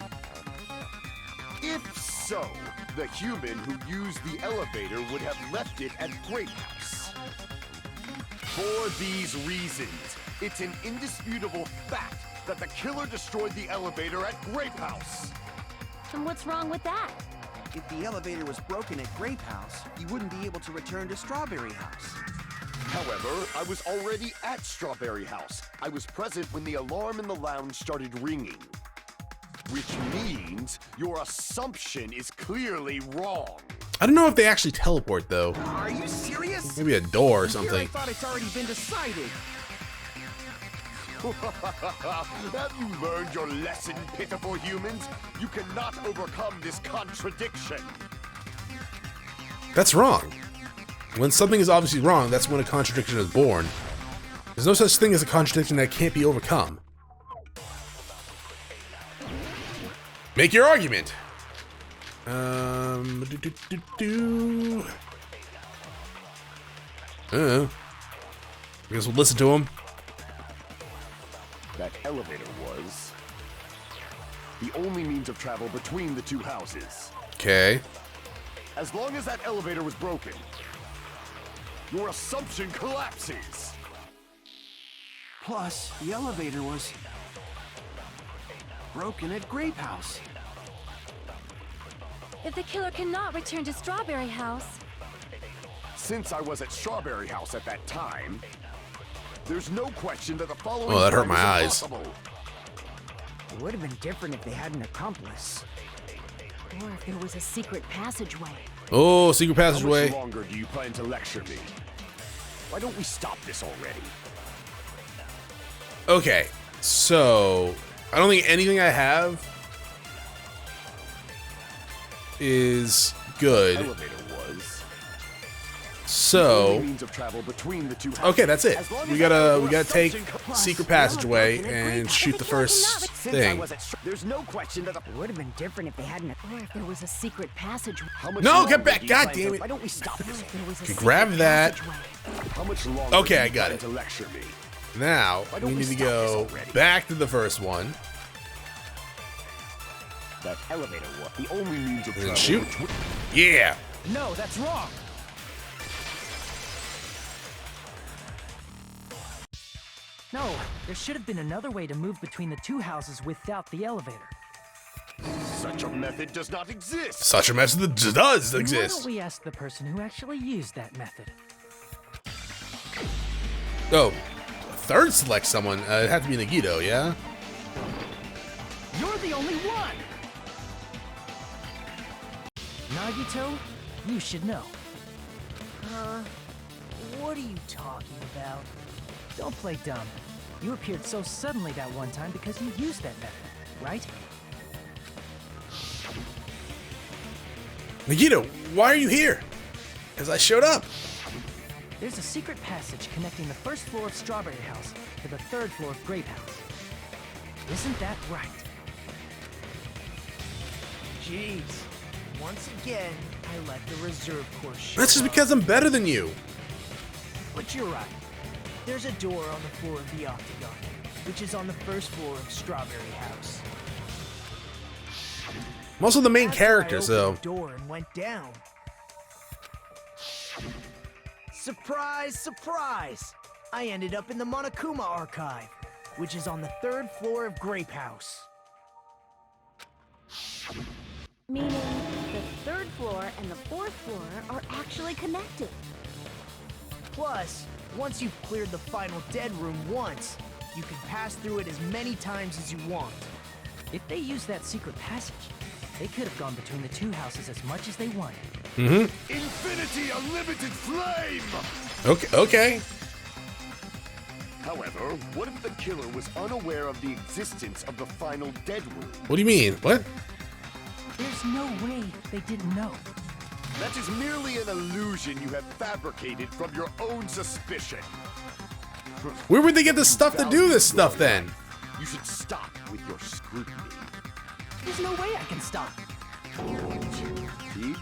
If so, the human who used the elevator would have left it at Grape House. For these reasons, it's an indisputable fact that the killer destroyed the elevator at Grape House. And what's wrong with that? If the elevator was broken at Grape House, you wouldn't be able to return to Strawberry House. However, I was already at Strawberry House. I was present when the alarm in the lounge started ringing. Which means your assumption is clearly wrong. I don't know if they actually teleport, though. Are you serious? Maybe a door or Here I something. thought it's already been decided. Have you learned your lesson, pitiful humans? You cannot overcome this contradiction. That's wrong. When something is obviously wrong, that's when a contradiction is born. There's no such thing as a contradiction that can't be overcome. Make your argument. I guess we'll listen to him. That elevator was the only means of travel between the two houses. Okay. As long as that elevator was broken, your assumption collapses. Plus, the elevator was broken at Grape House. If the killer cannot return to Strawberry House, Since I was at Strawberry House at that time, there's no question that the following Oh, that hurt plan my is eyes. impossible. It would have been different if they had an accomplice. Or if there was a secret passageway. Oh, secret How passageway. much longer do you plan to lecture me? Why don't we stop this already? Okay, so I don't think anything I have is good. Elevator was the So only means of travel between the two houses. okay, that's it. As long We as gotta take assumption secret passageway and shoot the first Since I thing. was at there's no question that the It would have been different if they had an Or if there was a secret passageway. How much No, longer get back! do you God plan to- damn it! Why don't we stop this? If there was a Okay, secret grab that. passageway. How much longer Okay, do I you got plan it. to lecture me? Now Why we don't we need to stop this go already? back to the first one That elevator was the only means of and travel. shoot. between- Yeah. No, that's wrong. No, there should have been another way to move between the two houses without the elevator. Such a method does not exist. Such a method does Why exist. don't we ask the person who actually used that method? Oh, third select someone. It had to be Nagito, yeah? You're the only one! Nagito, you should know. What are you talking about? Don't play dumb. You appeared so suddenly that one time because you used that method, right? Nagito, why are you here? Because I showed up. There's a secret passage connecting the first floor of Strawberry House to the third floor of Grape House. Isn't that right? Jeez. Once again, I let the reserve course show That's just up. because I'm better than you. But you're right. There's a door on the floor of the Octagon, which is on the first floor of Strawberry House. I'm also the main That's why I character, opened so the door and went down. Surprise, surprise! I ended up in the Monokuma archive, which is on the third floor of Grape House. Meaning the third floor and the fourth floor are actually connected. Plus, once you've cleared the final dead room once, you can pass through it as many times as you want. If they used that secret passage, they could have gone between the two houses as much as they wanted. Infinity Unlimited Flame! okay. However, what if the killer was unaware of the existence of the final dead room? What do you mean? What? There's no way they didn't know. That is merely an illusion you have fabricated from your own suspicion. Where would they get the stuff to do this stuff then? You should stop with your scrutiny. There's no way I can stop. Did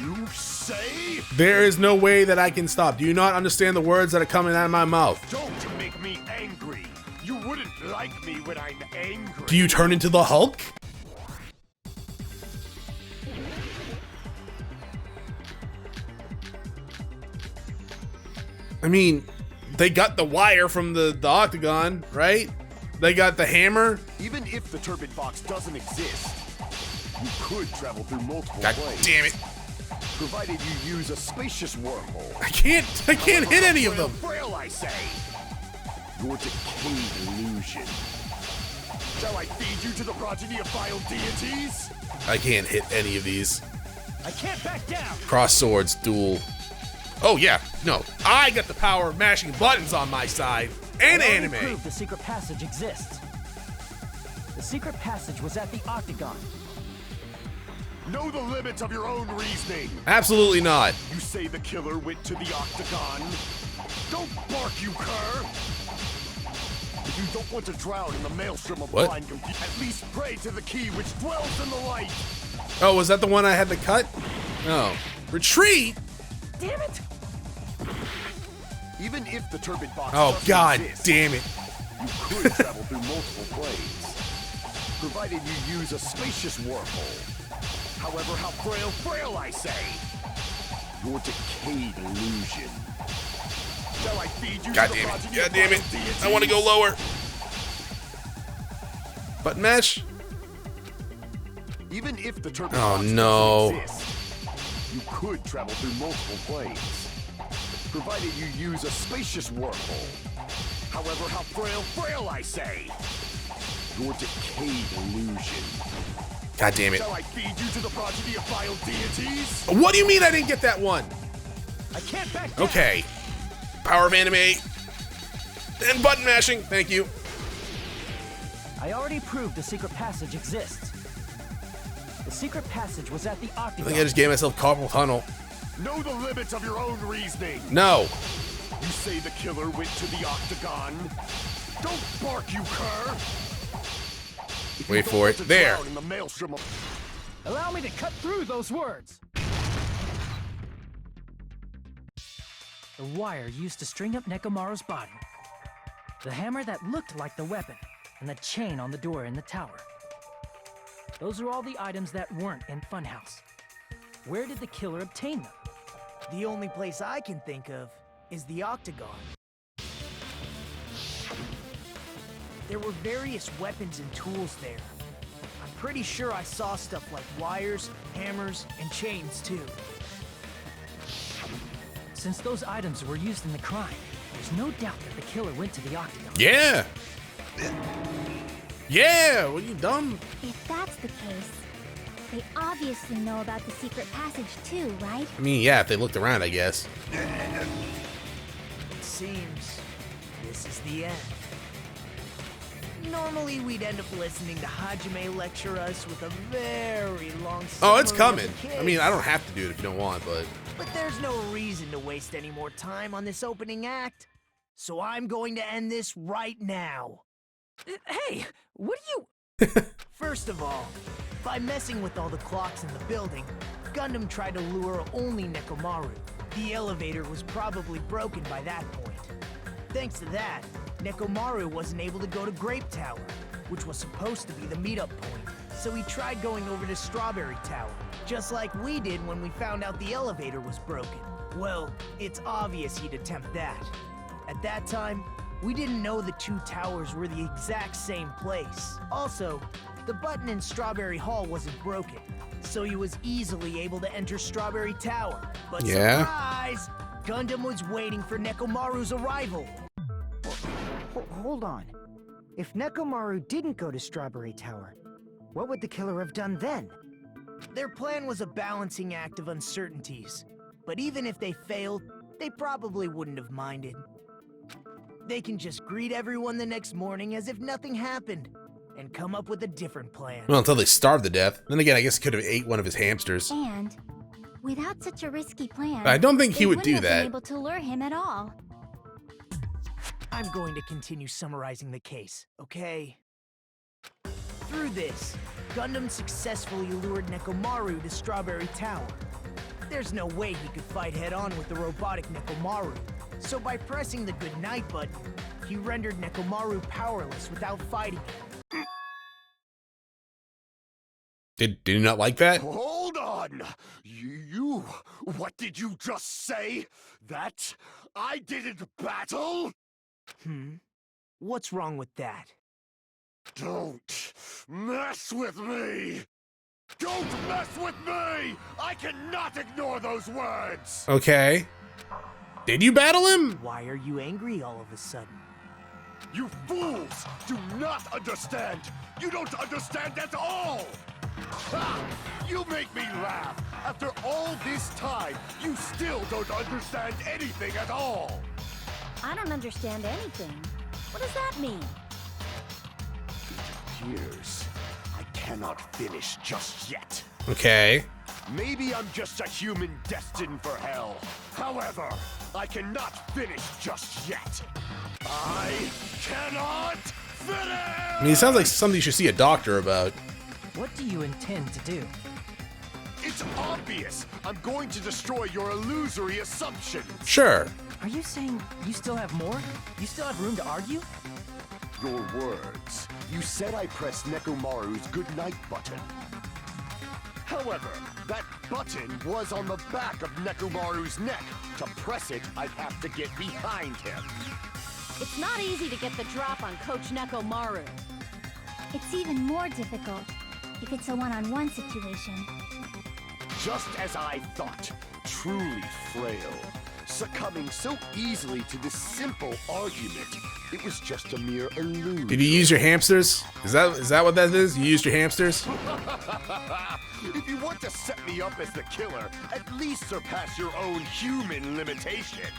you say? There is no way that I can stop. Do you not understand the words that are coming out of my mouth? Don't make me angry. You wouldn't like me when I'm angry. Do you turn into the Hulk? I mean, they got the wire from the Octagon, right? They got the hammer. Even if the turbid box doesn't exist, you could travel through multiple God planes. damn it. Provided you use a spacious wormhole. I can't hit any of them. Frail, I say. Your decayed illusion. Shall I feed you to the progeny of vile deities? I can't hit any of these. I can't back down! Cross swords, duel. Oh yeah, no. I got the power of mashing buttons on my side. And I already anime. proved the secret passage exists. The secret passage was at the Octagon. Know the limits of your own reasoning. Absolutely not. You say the killer went to the Octagon. Don't bark, you cur! If you don't want to drown in the maelstrom of blind confusion, at least pray to the key which dwells in the light. Oh, was that the one I had to cut? Oh. Retreat? Damn it! Even if the turbid box Oh, doesn't god exist, damn it. you could travel through multiple planes, provided you use a spacious wormhole. However, how frail I say. Your decayed illusion. Shall I feed you God to the damn it. progeny God of damn it. vile deities? I want to go lower. Button mash? Even if the turbid Oh, box no. doesn't exist, you could travel through multiple planes, provided you use a spacious wormhole. However, how frail I say. Your decayed illusion. God damn it. Shall I feed you to the progeny of vile deities? What do you mean I didn't get that one? I can't back down. Okay. Power of anime. And button mashing. Thank you. I already proved the secret passage exists. The secret passage was at the I Octagon. think I just gave myself carpal tunnel. Know the limits of your own reasoning. No. You say the killer went to the Octagon. Don't bark, you cur. If you Wait don't for want it. to There. drown in the maelstrom of Allow me to cut through those words. The wire used to string up Nekomaru's body. The hammer that looked like the weapon, and the chain on the door in the tower. Those are all the items that weren't in Funhouse. Where did the killer obtain them? The only place I can think of is the Octagon. There were various weapons and tools there. I'm pretty sure I saw stuff like wires, hammers, and chains too. Since those items were used in the crime, there's no doubt that the killer went to the Octagon. Yeah. Yeah. What are you dumb? If that's the case, they obviously know about the secret passage too, right? I mean, yeah, if they looked around, I guess. It seems this is the end. Normally we'd end up listening to Hajime lecture us with a very long Oh, it's summary of coming. the I mean, I don't case. have to do it if you don't want, but... But there's no reason to waste any more time on this opening act. So I'm going to end this right now. Hey, what are you... First of all, by messing with all the clocks in the building, Gundam tried to lure only Nekomaru. The elevator was probably broken by that point. Thanks to that, Nekomaru wasn't able to go to Grape Tower, which was supposed to be the meetup point. So he tried going over to Strawberry Tower, just like we did when we found out the elevator was broken. Well, it's obvious he'd attempt that. At that time, we didn't know the two towers were the exact same place. Also, the button in Strawberry Hall wasn't broken, so he was easily able to enter Strawberry Tower. But Yeah. surprise! Gundam was waiting for Nekomaru's arrival. Hold on. If Nekomaru didn't go to Strawberry Tower, what would the killer have done then? Their plan was a balancing act of uncertainties, but even if they failed, they probably wouldn't have minded. They can just greet everyone the next morning as if nothing happened, and come up with a different plan. Well, until they starved to death. Then again, I guess he could have ate one of his hamsters. And without such a risky plan, I don't think he they would wouldn't do have been that. able to lure him at all. I'm going to continue summarizing the case, okay? Through this, Gundam successfully lured Nekomaru to Strawberry Tower. There's no way he could fight head-on with the robotic Nekomaru, so by pressing the goodnight button, he rendered Nekomaru powerless without fighting him. Did you not like that? Hold on! What did you just say? That I didn't battle? What's wrong with that? Don't mess with me! Don't mess with me! I cannot ignore those words! Okay. Did you battle him? Why are you angry all of a sudden? You fools do not understand! You don't understand at all! Ha! You make me laugh! After all this time, you still don't understand anything at all! I don't understand anything. What does that mean? It appears I cannot finish just yet. Okay. Maybe I'm just a human destined for hell. However, I cannot finish just yet. I cannot finish! I mean, it sounds like something you should see a doctor about. What do you intend to do? It's obvious. I'm going to destroy your illusory assumptions. Sure. Are you saying you still have more? You still have room to argue? Your words. You said I pressed Nekomaru's goodnight button. However, that button was on the back of Nekomaru's neck. To press it, I'd have to get behind him. It's not easy to get the drop on Coach Nekomaru. It's even more difficult if it's a one-on-one situation. Just as I thought, truly frail. Succumbing so easily to this simple argument. It was just a mere illusion. Did you use your hamsters? Is that what that is? You used your hamsters? If you want to set me up as the killer, at least surpass your own human limitations.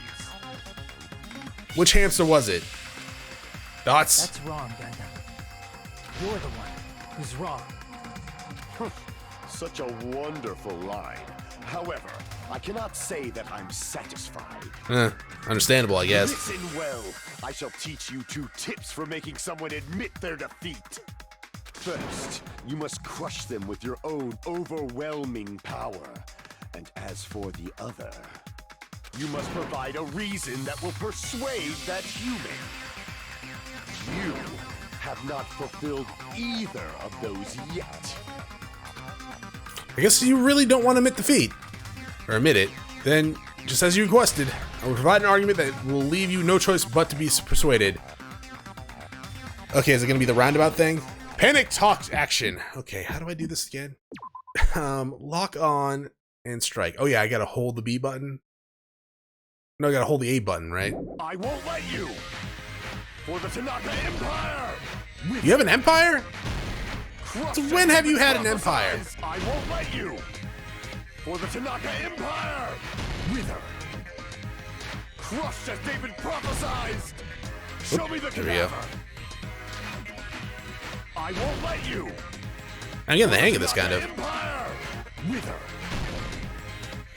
Which hamster was it? Dots? That's wrong, Gundam. You're the one who's wrong. Such a wonderful line. However, I cannot say that I'm satisfied. Understandable, I guess. Listen well. I shall teach you 2 tips for making someone admit their defeat. First, you must crush them with your own overwhelming power. And as for the other, you must provide a reason that will persuade that human. You have not fulfilled either of those yet. I guess you really don't want to admit defeat. Or admit it. Then, just as you requested, I will provide an argument that will leave you no choice but to be persuaded. Okay, is it going to be the roundabout thing? Panic talk action. Okay, how do I do this again? Lock on and strike. Oh yeah, I gotta hold the B button. No, I gotta hold the A button, right? I won't let you! For the Tanaka Empire! You have an empire? Crush So when as have you had David an empire? prophesies, I won't let you! For the Tanaka Empire! Wither! Crushed as David prophesied! Show me the There we go. cadaver! I won't let you! I'm getting the hang of this kind of. Empire! Wither!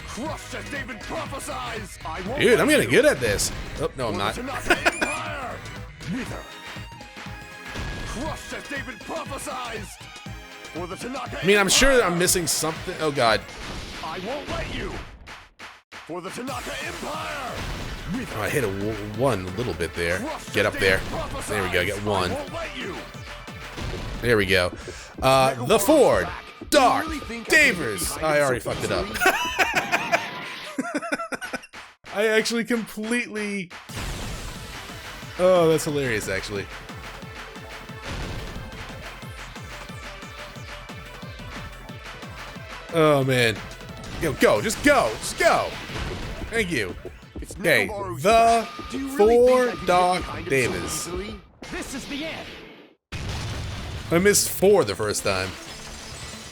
Crushed as David prophesied! I won't Dude, let I'm getting you. good at this. Oh, no, I'm For not. the Tanaka Empire! Wither! Crushed as David prophesied! For the Tanaka I mean, I'm sure that Empire! I'm missing something. Oh god. I won't let you! For the Tanaka Empire! Wither! Oh, I hit a one a little bit there. Get up there. There we go, get one. I won't let you! There we go. The Ford. Dark. Davers. I already fucked it up. I actually completely... Oh, that's hilarious, actually. Oh, man. Yo, go. Just go. Just go. Thank you. It's Okay, Nekomaru's the back. Do you really think I Ford can get Dark behind him so Davis. easily? This is the end. I missed 4 the first time.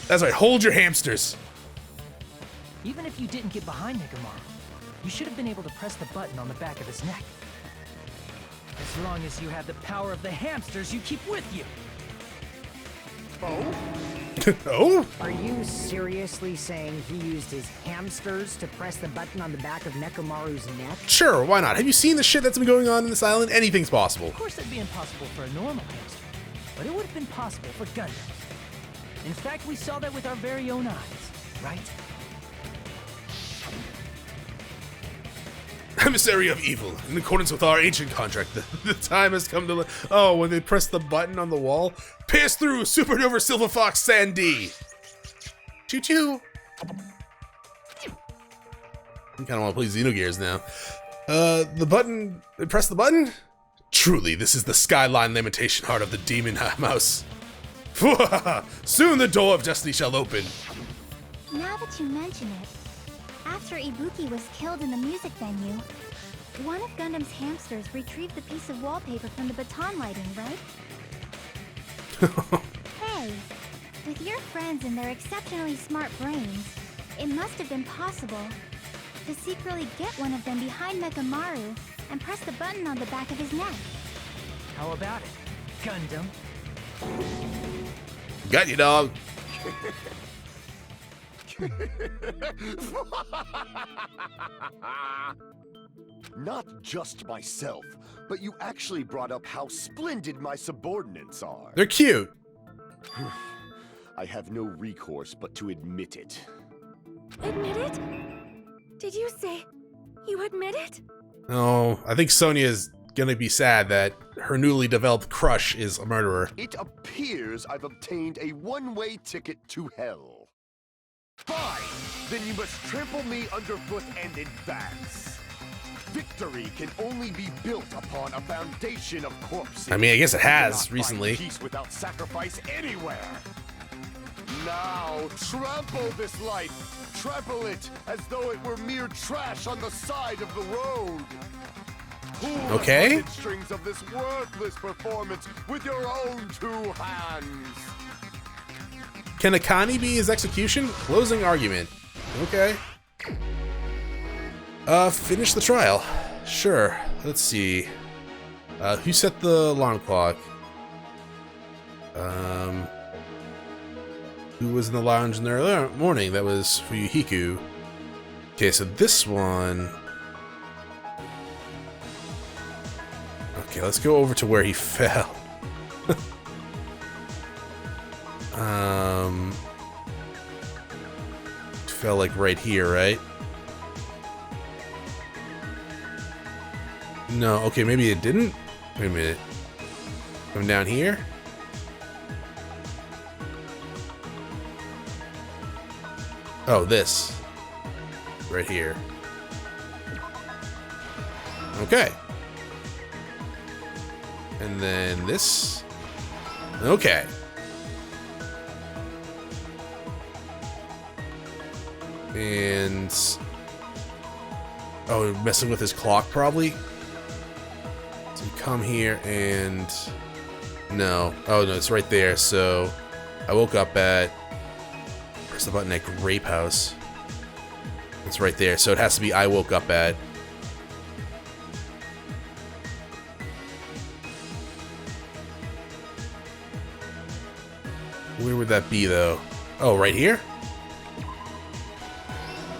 That's right. Hold your hamsters. Even if you didn't get behind Nekomaru, you should have been able to press the button on the back of his neck. As long as you have the power of the hamsters you keep with you. Oh? Are you seriously saying he used his hamsters to press the button on the back of Nekomaru's neck? Sure, why not? Have you seen the shit that's been going on in this island? Anything's possible. Of course it'd be impossible for a normal hamster, but it would have been possible for Gundams. In fact, we saw that with our very own eyes, right? Emissary of evil, in accordance with our ancient contract, the time has come to... Oh, when they press the button on the wall, pass through Supernova Silver Fox Sandy. Choo-choo. I kind of want to play Xenogears now. The button... Press the button? Truly, this is the skyline lamentation heart of the demon mouse. Soon the door of destiny shall open. Now that you mention it, after Ibuki was killed in the music venue, one of Gundam's hamsters retrieved the piece of wallpaper from the baton lighting, right? Hey, with your friends and their exceptionally smart brains, it must have been possible to secretly get one of them behind Nekomaru and press the button on the back of his neck. How about it, Gundam? Got you, dog. Not just myself, but you actually brought up how splendid my subordinates are. They're cute. I have no recourse but to admit it. Admit it? Did you say you admit it? Oh, I think Sonia's gonna be sad that her newly developed crush is a murderer. It appears I've obtained a one-way ticket to hell. Fine! Then you must trample me underfoot and advance. Victory can only be built upon a foundation of corpses. I mean, I guess it has You cannot recently. find peace without sacrifice anywhere. Now, trample this life. Trample it as though it were mere trash on the side of the road. Pull Okay. the strings of this worthless performance with your own two hands. Can Akane be his execution? Closing argument. Okay. Finish the trial. Sure. Let's see. Who set the alarm clock? Who was in the lounge in the early morning? That was Fuyuhiku. Okay, so this one... Okay, let's go over to where he fell. Fell like right here, right? No, okay, maybe it didn't? Wait a minute. Come down here? Oh, this. Right here. Okay. And then this. Okay. And... Oh, messing with his clock, probably? So you come here and... No. Oh, no, it's right there. So I woke up at... Press the button at Grape House. It's right there. So it has to be I woke up at... Where would that be, though? Oh, right here?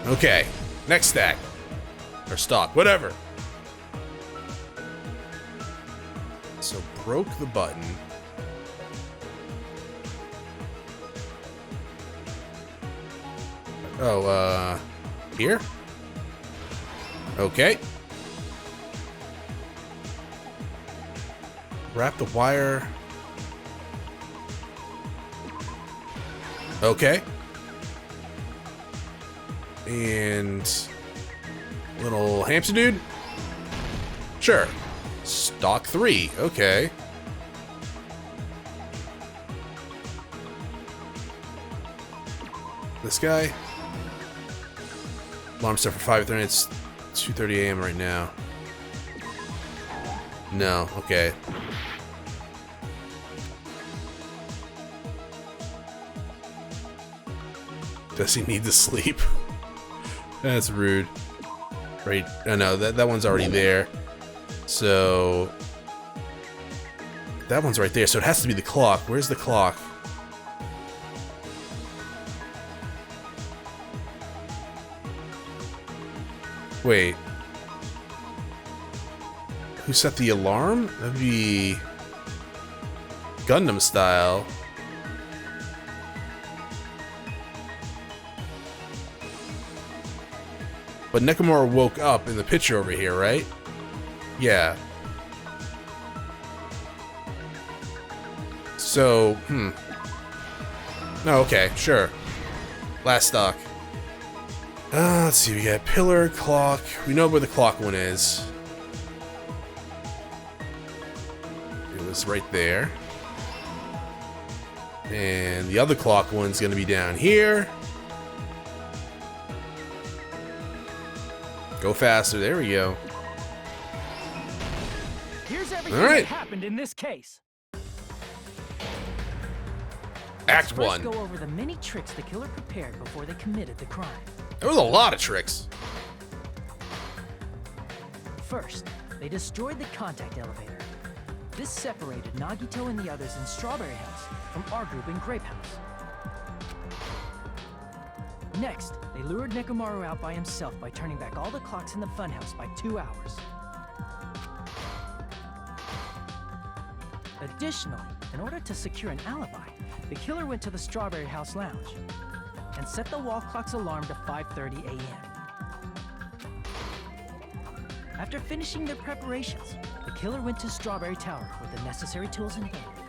Okay. Next stack. Or stock. Whatever. So, broke the button. Oh, here? Okay. Wrap the wire. Okay. And little hamster dude? Sure. Stock 3. Okay. This guy? Alarm set for 5:30. It's 2:30 a.m. right now. No. Okay. Does he need to sleep? That's rude. Right. Oh, no, that one's already there. So... That one's right there, so it has to be the clock. Where's the clock? Wait. Who set the alarm? That'd be... Gundam style. But Nekomura woke up in the picture over here, right? Yeah. So, Oh, okay, sure. Last stock. Let's see, we got pillar, clock. We know where the clock one is. It was right there. And the other clock one's gonna be down here. Go faster, there we go. Here's everything All right. that happened in this case. Act First, 1. go over the many tricks the killer prepared before they committed the crime. There was a lot of tricks. First, they destroyed the contact elevator. This separated Nagito and the others in Strawberry House from our group in Grape House. Next, they lured Nekomaru out by himself by turning back all the clocks in the funhouse by 2 hours. Additionally, in order to secure an alibi, the killer went to the Strawberry House Lounge and set the wall clock's alarm to 5:30 a.m. After finishing their preparations, the killer went to Strawberry Tower with the necessary tools in hand.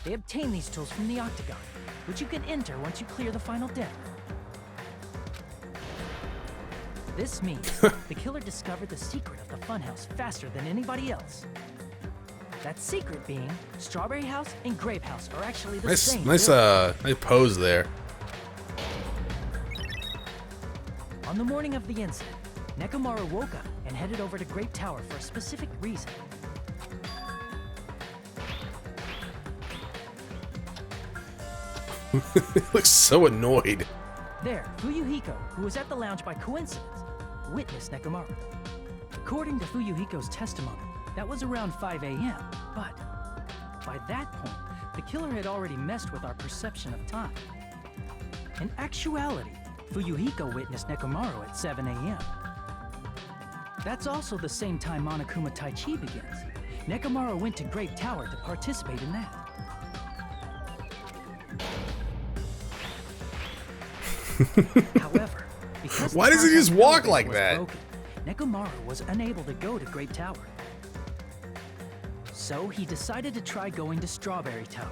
They obtained these tools from the Octagon, which you can enter once you clear the final depth. This means the killer discovered the secret of the funhouse faster than anybody else. That secret being, Strawberry House and Grape House are actually the same. Nice pose there. On the morning of the incident, Nekomaru woke up and headed over to Grape Tower for a specific reason. He looks so annoyed. There, Fuyuhiko, who was at the lounge by coincidence, witnessed Nekomaru. According to Fuyuhiko's testimony, that was around 5 a.m., but by that point, the killer had already messed with our perception of time. In actuality, Fuyuhiko witnessed Nekomaru at 7 a.m. That's also the same time Monokuma Tai Chi begins. Nekomaru went to Grape Tower to participate in that. However, because why does he just walk like that? Broken, Nekomaru was unable to go to Grape Tower. So he decided to try going to Strawberry Tower.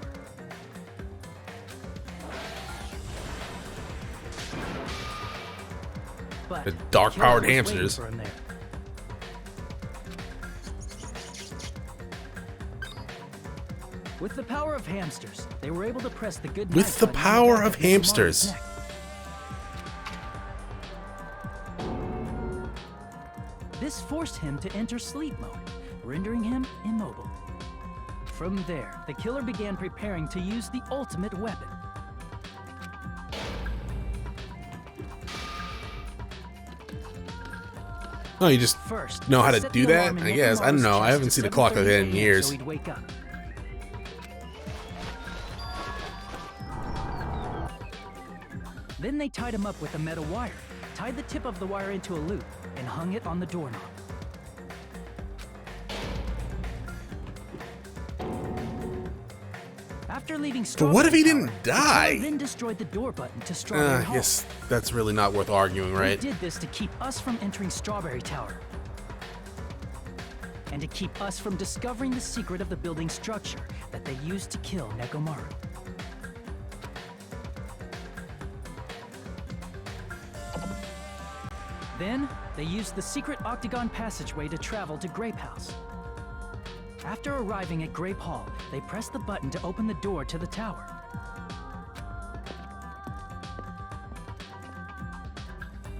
But the dark-powered the killer was hamsters. waiting for him there. With the power of hamsters, they were able to press the good With night the button on power back of Nekomaru's hamsters. neck. This forced him to enter sleep mode, rendering him immobile. From there, the killer began preparing to use the ultimate weapon. Oh, you just First, know how he to set do the that? alarm in I guess. I don't Nekomaru's know. I chest haven't at seen a clock like 7:30 that in a.m. years. So he'd wake up. Then they tied him up with a metal wire, tied the tip of the wire into a loop, and hung it on the doorknob. After leaving But what if he Strawberry didn't Tower, die? the killer then destroyed the door button to Strawberry I Hall. guess that's really not worth arguing, right? They did this to keep us from entering Strawberry Tower. And to keep us from discovering the secret of the building structure that they used to kill Nekomaru. Then, they used the secret Octagon passageway to travel to Grape House. After arriving at Grape Hall, they pressed the button to open the door to the tower.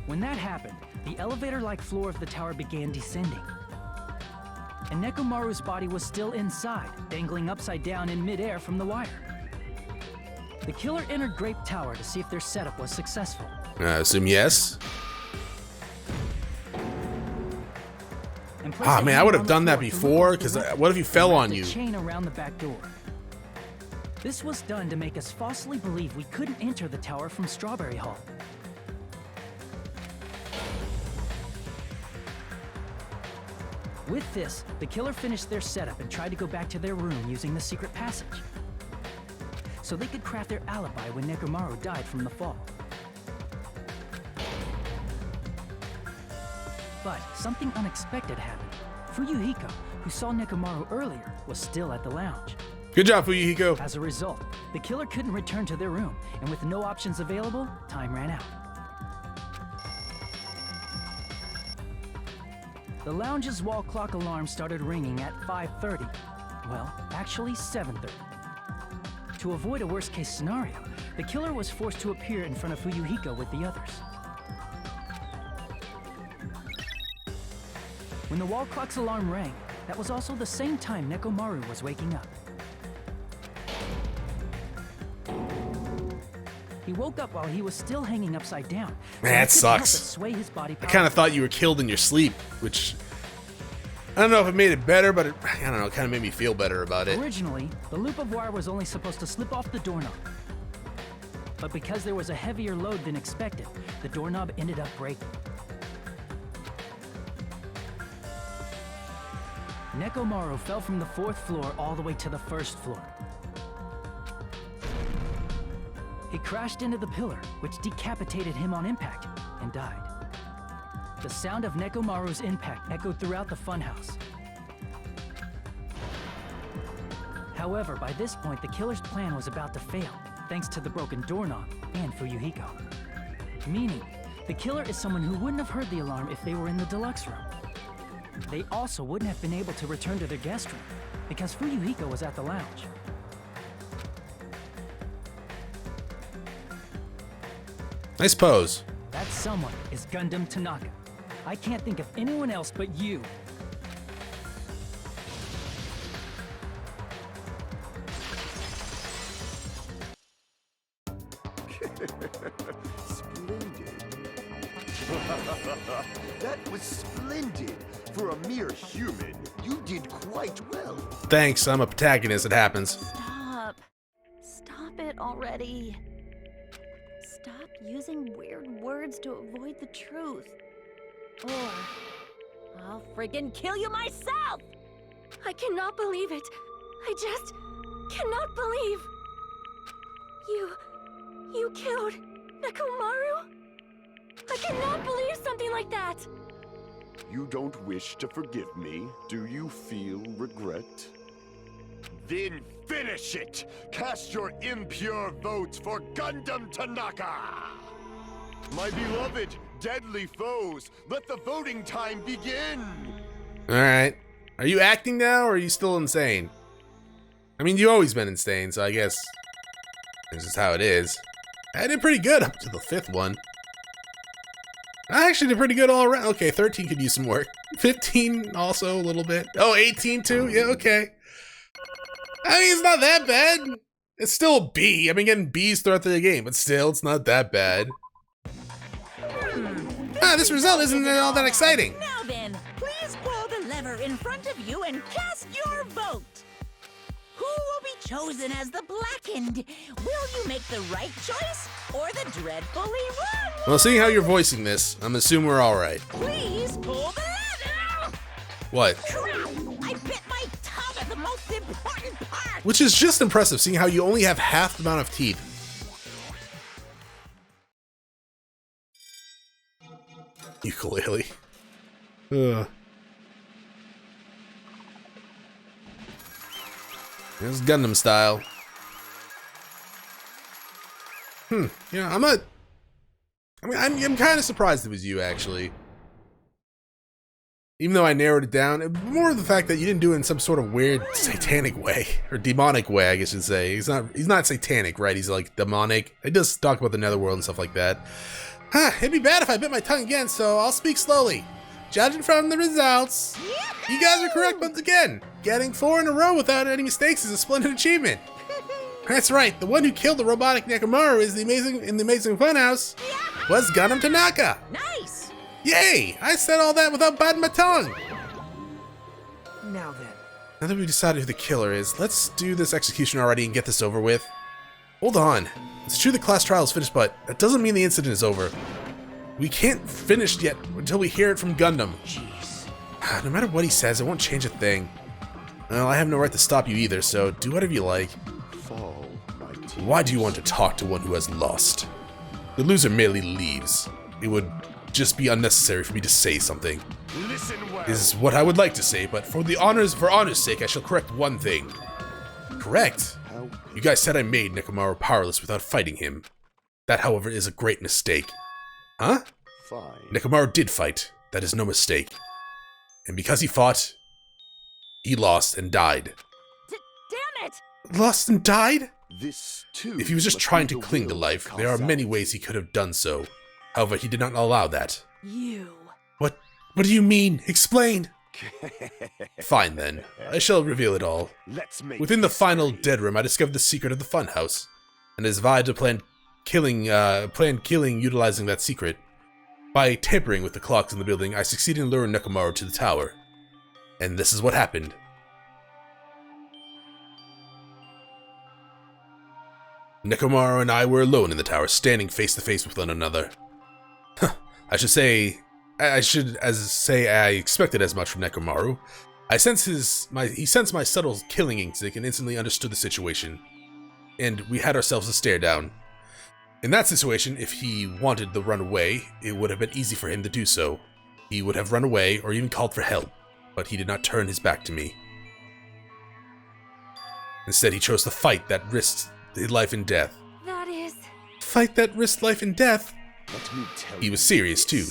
When that happened, the elevator-like floor of the tower began descending. And Nekomaru's body was still inside, dangling upside down in midair from the wire. The killer entered Grape Tower to see if their setup was successful. I assume yes. Ah, man, I would have done that before, because what if he fell on you? Chain around the back door. This was done to make us falsely believe we couldn't enter the tower from Strawberry Hall. With this, the killer finished their setup and tried to go back to their room using the secret passage, so they could craft their alibi when Nekomaru died from the fall. But something unexpected happened. Fuyuhiko, who saw Nekomaru earlier, was still at the lounge. Good job, Fuyuhiko. As a result, the killer couldn't return to their room, and with no options available, time ran out. The lounge's wall clock alarm started ringing at 5:30. Well, actually 7:30. To avoid a worst-case scenario, the killer was forced to appear in front of Fuyuhiko with the others. When the wall clock's alarm rang, that was also the same time Nekomaru was waking up. He woke up while he was still hanging upside down. Man, that he couldn't help sucks. but sway his body I kind of thought you were killed in your sleep, which I don't know if it made it better, but I don't know, it kind of made me feel better about it. Originally, the loop of wire was only supposed to slip off the doorknob. but because there was a heavier load than expected, the doorknob ended up breaking. Nekomaru fell from the 4th floor all the way to the 1st floor. He crashed into the pillar, which decapitated him on impact, and died. The sound of Nekomaru's impact echoed throughout the funhouse. However, by this point, the killer's plan was about to fail, thanks to the broken doorknob and Fuyuhiko. Meaning, the killer is someone who wouldn't have heard the alarm if they were in the deluxe room. They also wouldn't have been able to return to their guest room, because Fuyuhiko was at the lounge. Nice pose. That someone is Gundam Tanaka. I can't think of anyone else but you. Splendid. That was splendid. For a mere human, you did quite well. Thanks, I'm a protagonist, it happens. Stop. Stop it already. Stop using weird words to avoid the truth. Or I'll friggin' kill you myself! I cannot believe it. I just cannot believe. You killed Nekomaru? I cannot believe something like that. You don't wish to forgive me? Do you feel regret? Then finish it! Cast your impure votes for Gundam Tanaka! My beloved, deadly foes, let the voting time begin! Alright. Are you acting now, or are you still insane? I mean, you've always been insane, so I guess this is how it is. I did pretty good up to the 5th one. I actually did pretty good all around. Okay, 13 could use some work. 15 also a little bit. Oh, 18 too? Yeah, okay. I mean, it's not that bad. It's still a B. I've been getting B's throughout the game, but still, it's not that bad. This result isn't all that exciting. Now then, please pull the lever in front of you and cast your vote. Who will be chosen as the blackened? Will you make the right choice or the dreadfully wrong one? Well, seeing how you're voicing this, I'm assuming we're alright. Please pull the lever! What? Crap! I bit my tongue at the most important part! Which is just impressive, seeing how you only have half the amount of teeth. Ukulele. Ugh. It's Gundam style. Yeah, I'm not... I mean, I'm kind of surprised it was you, actually. Even though I narrowed it down, more of the fact that you didn't do it in some sort of weird satanic way, or demonic way, I guess you'd say. He's not satanic, right? He's like demonic. He does talk about the netherworld and stuff like that. It'd be bad if I bit my tongue again, so I'll speak slowly. Judging from the results, you guys are correct once again. Getting 4 in a row without any mistakes is a splendid achievement. That's right, the one who killed the robotic Nekomaru in the Amazing Funhouse was Gundam Tanaka. Nice! Yay! I said all that without biting my tongue. Now then. Now that we've decided who the killer is, let's do this execution already and get this over with. Hold on. It's true the class trial is finished, but that doesn't mean the incident is over. We can't finish yet until we hear it from Gundam. Jeez. No matter what he says, it won't change a thing. Well, I have no right to stop you either, so do whatever you like. Fall, my tears. Why do you want to talk to one who has lost? The loser merely leaves. It would just be unnecessary for me to say something. Listen well. This is what I would like to say, but for honor's sake, I shall correct one thing. Correct? How You guys said I made Nekomaru powerless without fighting him. That, however, is a great mistake. Huh? fine. Nekomaru did fight. That is no mistake. And because he fought, he lost and died. Damn it! Lost and died? This too. If he was just must trying be to the cling to will life, of there are many causality. ways he could have done so. However, he did not allow that. You. What do you mean? Explain! Fine then. I shall reveal it all. Let's make Within the this final plain. dead room, I discovered the secret of the funhouse, and has vowed to plan killing utilizing that secret. By tampering with the clocks in the building, I succeeded in luring Nekomaru to the tower. And this is what happened. Nekomaru and I were alone in the tower, standing face to face with one another. I should say I expected as much from Nekomaru. He sensed my subtle killing instinct and instantly understood the situation. And we had ourselves a stare down. In that situation, if he wanted to run away, it would have been easy for him to do so. He would have run away or even called for help, but he did not turn his back to me. Instead, he chose to fight that risked life and death. That is... Fight that risked life and death? Let me tell He was serious, too.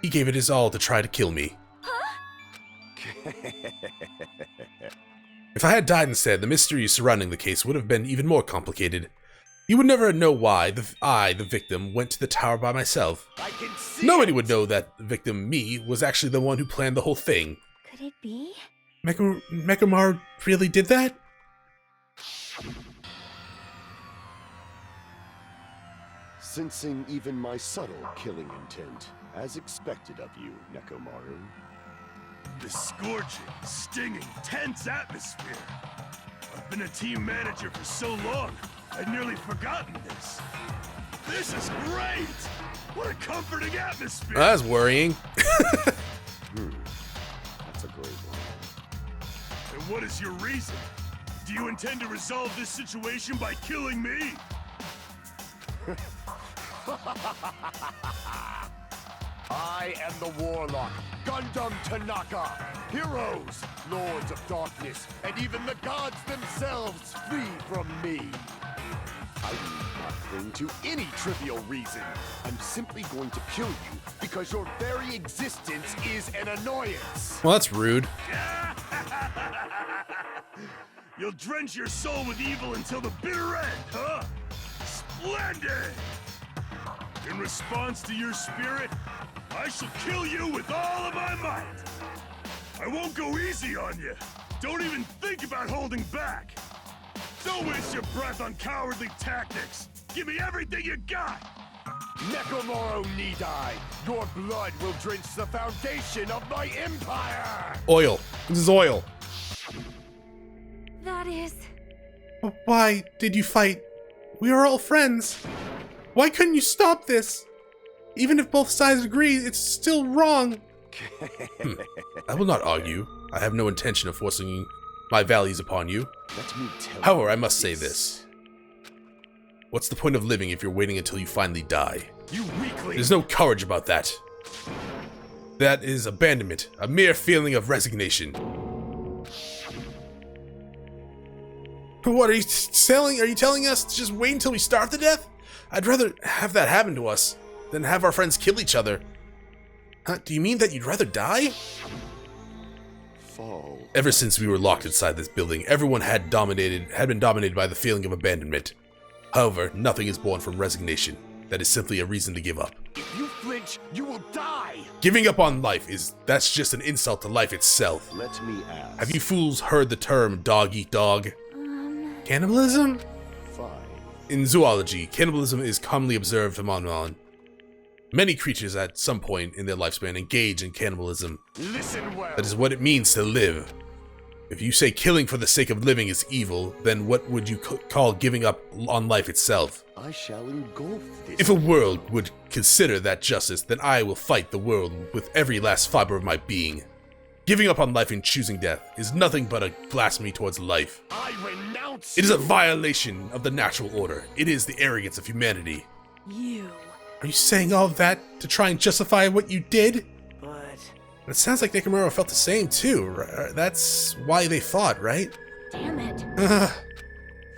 He gave it his all to try to kill me. If I had died instead, the mystery surrounding the case would have been even more complicated. You would never know why the victim, went to the tower by myself. Nobody would know that the victim, me, was actually the one who planned the whole thing. Could it be? Nekomaru really did that? Sensing even my subtle killing intent, as expected of you, Nekomaru. The scorching, stinging, tense atmosphere. I've been a team manager for so long, I'd nearly forgotten this. This is great! What a comforting atmosphere! That's worrying. That's a great one. And what is your reason? Do you intend to resolve this situation by killing me? I am the Warlock, Gundam Tanaka. Heroes, Lords of Darkness, and even the gods themselves flee from me. I need not cling to any trivial reason. I'm simply going to kill you because your very existence is an annoyance. Well, that's rude. You'll drench your soul with evil until the bitter end, huh? Splendid! In response to your spirit, I shall kill you with all of my might. I won't go easy on you. Don't even think about holding back. Don't waste your breath on cowardly tactics. Give me everything you got. Nekomaru Nidai, your blood will drench the foundation of my empire! Oil. This is oil. That is... Why did you fight? We are all friends. Why couldn't you stop this? Even if both sides agree, it's still wrong. I will not argue. I have no intention of forcing my values upon you. Let me tell However, I must say this. What's the point of living if you're waiting until you finally die? You weakling! There's no courage about that. That is abandonment, a mere feeling of resignation. What are you telling? Are you telling us to just wait until we starve to death? I'd rather have that happen to us than have our friends kill each other. Huh? Do you mean that you'd rather die? Fall. Ever since we were locked inside this building, everyone had been dominated by the feeling of abandonment. However, nothing is born from resignation. That is simply a reason to give up. If you flinch, you will die! Giving up on life that's just an insult to life itself. Let me ask. Have you fools heard the term dog eat dog? Cannibalism? Fine. In zoology, cannibalism is commonly observed phenomenon. Many creatures at some point in their lifespan engage in cannibalism. Listen well. That is what it means to live. If you say killing for the sake of living is evil, then what would you call giving up on life itself? I shall engulf this. If a world would consider that justice, then I will fight the world with every last fiber of my being. Giving up on life and choosing death is nothing but a blasphemy towards life. I renounce It is a you. violation of the natural order. It is the arrogance of humanity. You. Are you saying all that to try and justify what you did? But It sounds like Nekomaru felt the same too. That's why they fought, right? Damn it.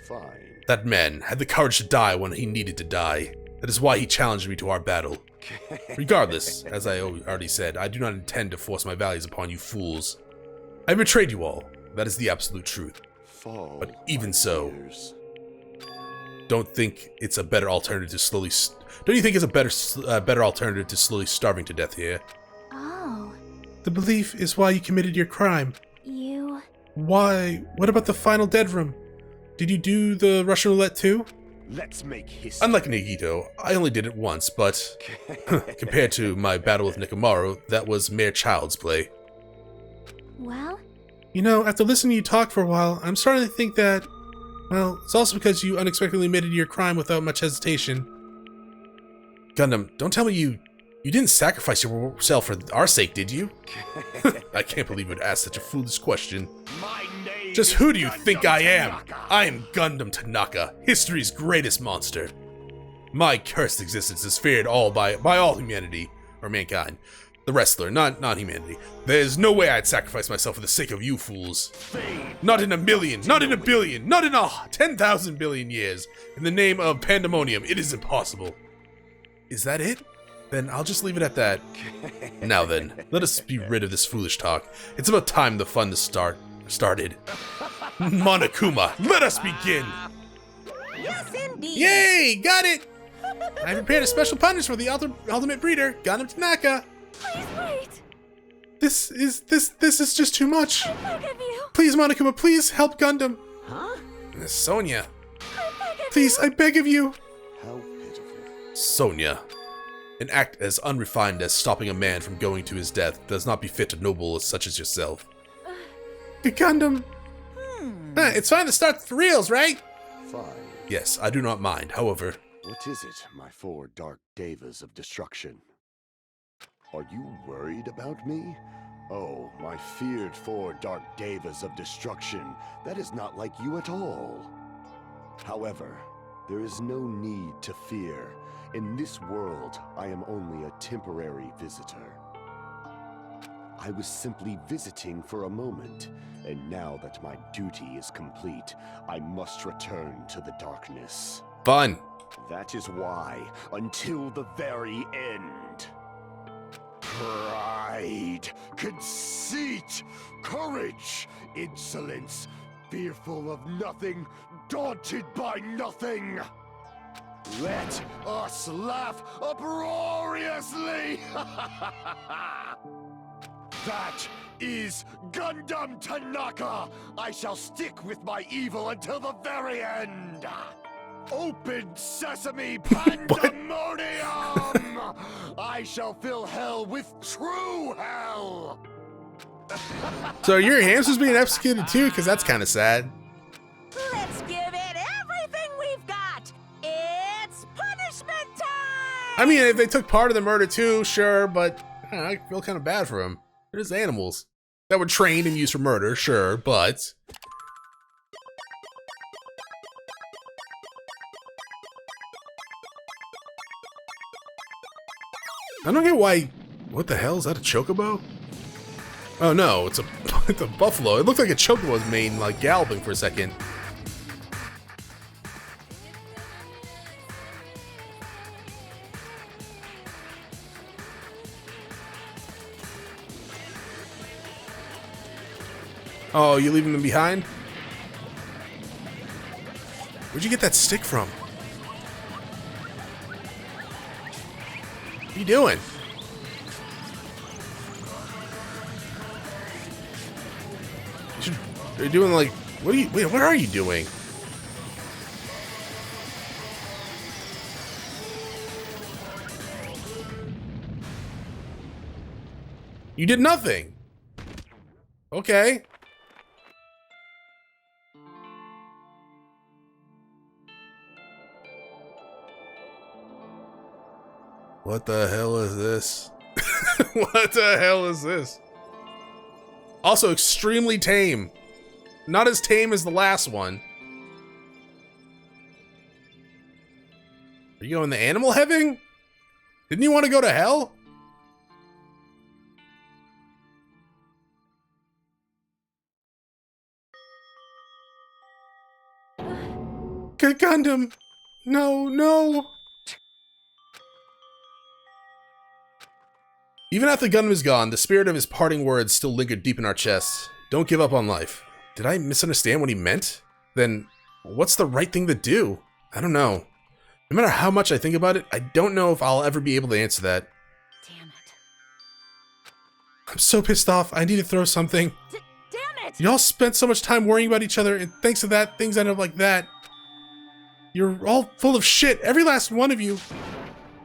Fine. That man had the courage to die when he needed to die. That is why he challenged me to our battle. Regardless, as I already said, I do not intend to force my values upon you fools. I betrayed you all. That is the absolute truth. Fall. But even so, Tears. don't think it's a better alternative to slowly. Don't you think it's a better alternative to slowly starving to death here? Oh, The belief is why you committed your crime. you... Why? What about the final dead room? Did you do the Russian roulette too? Let's make history. Unlike Nagito, I only did it once, but compared to my battle with Nekomaru, that was mere child's play. Well, You know, after listening to you talk for a while, I'm starting to think that Well, it's also because you unexpectedly admitted your crime without much hesitation. Gundam, don't tell me you didn't sacrifice yourself for our sake, did you? I can't believe you'd ask such a foolish question. Just who do you think I am? I am Gundam Tanaka, history's greatest monster. My cursed existence is feared by all humanity, or mankind. The wrestler, not humanity. There's no way I'd sacrifice myself for the sake of you fools. Not in a million, not in a billion, not in 10,000 billion years. In the name of pandemonium, it is impossible. Is that it? Then I'll just leave it at that. Now then, let us be rid of this foolish talk. It's about time the fun started. Monokuma, let us begin! Yes, indeed! Yay! Got it! I prepared a special punishment for the ultimate breeder, Gundam Tanaka. Please wait. This is just too much. I beg of you. Please, Monokuma, please help Gundam. Huh? Sonia. I beg of Please, you. I beg of you. How pitiful. Sonia. An act as unrefined as stopping a man from going to his death does not befit a noble such as yourself. Gundam. It's fine to start the reels, right? Fine. Yes, I do not mind. However, What is it, my four dark devas of destruction? Are you worried about me? Oh, my feared four dark devas of destruction. That is not like you at all. However, there is no need to fear. In this world, I am only a temporary visitor. I was simply visiting for a moment, and now that my duty is complete, I must return to the darkness. fun. That is why, until the very end, pride, conceit, courage, insolence, fearful of nothing, daunted by nothing. Let us laugh uproariously! That is Gundam Tanaka! I shall stick with my evil until the very end! Open sesame pandemonium! I shall fill hell with true hell! So are your hamsters being executed too? Because that's kind of sad. Let's give it everything we've got! It's punishment time! I mean, if they took part of the murder too, sure, but I feel kind of bad for them. They're just animals that were trained and used for murder, sure, but... I don't get why... What the hell? Is that a chocobo? Oh no, it's a buffalo. It looked like a chocobo's mane, like galloping for a second. Oh, you leaving them behind? Where'd you get that stick from? What are you doing? Are you doing like, what are you doing? You did nothing. Okay. What the hell is this? What the hell is this? Also extremely tame. Not as tame as the last one. Are you going to animal heaven? Didn't you want to go to hell? Gundam! No, no! Even after Gundam is gone, the spirit of his parting words still lingered deep in our chests. Don't give up on life. Did I misunderstand what he meant? Then, what's the right thing to do? I don't know. No matter how much I think about it, I don't know if I'll ever be able to answer that. Damn it. I'm so pissed off. I need to throw something. Damn it! Y'all spent so much time worrying about each other, and thanks to that, things ended up like that. You're all full of shit, every last one of you.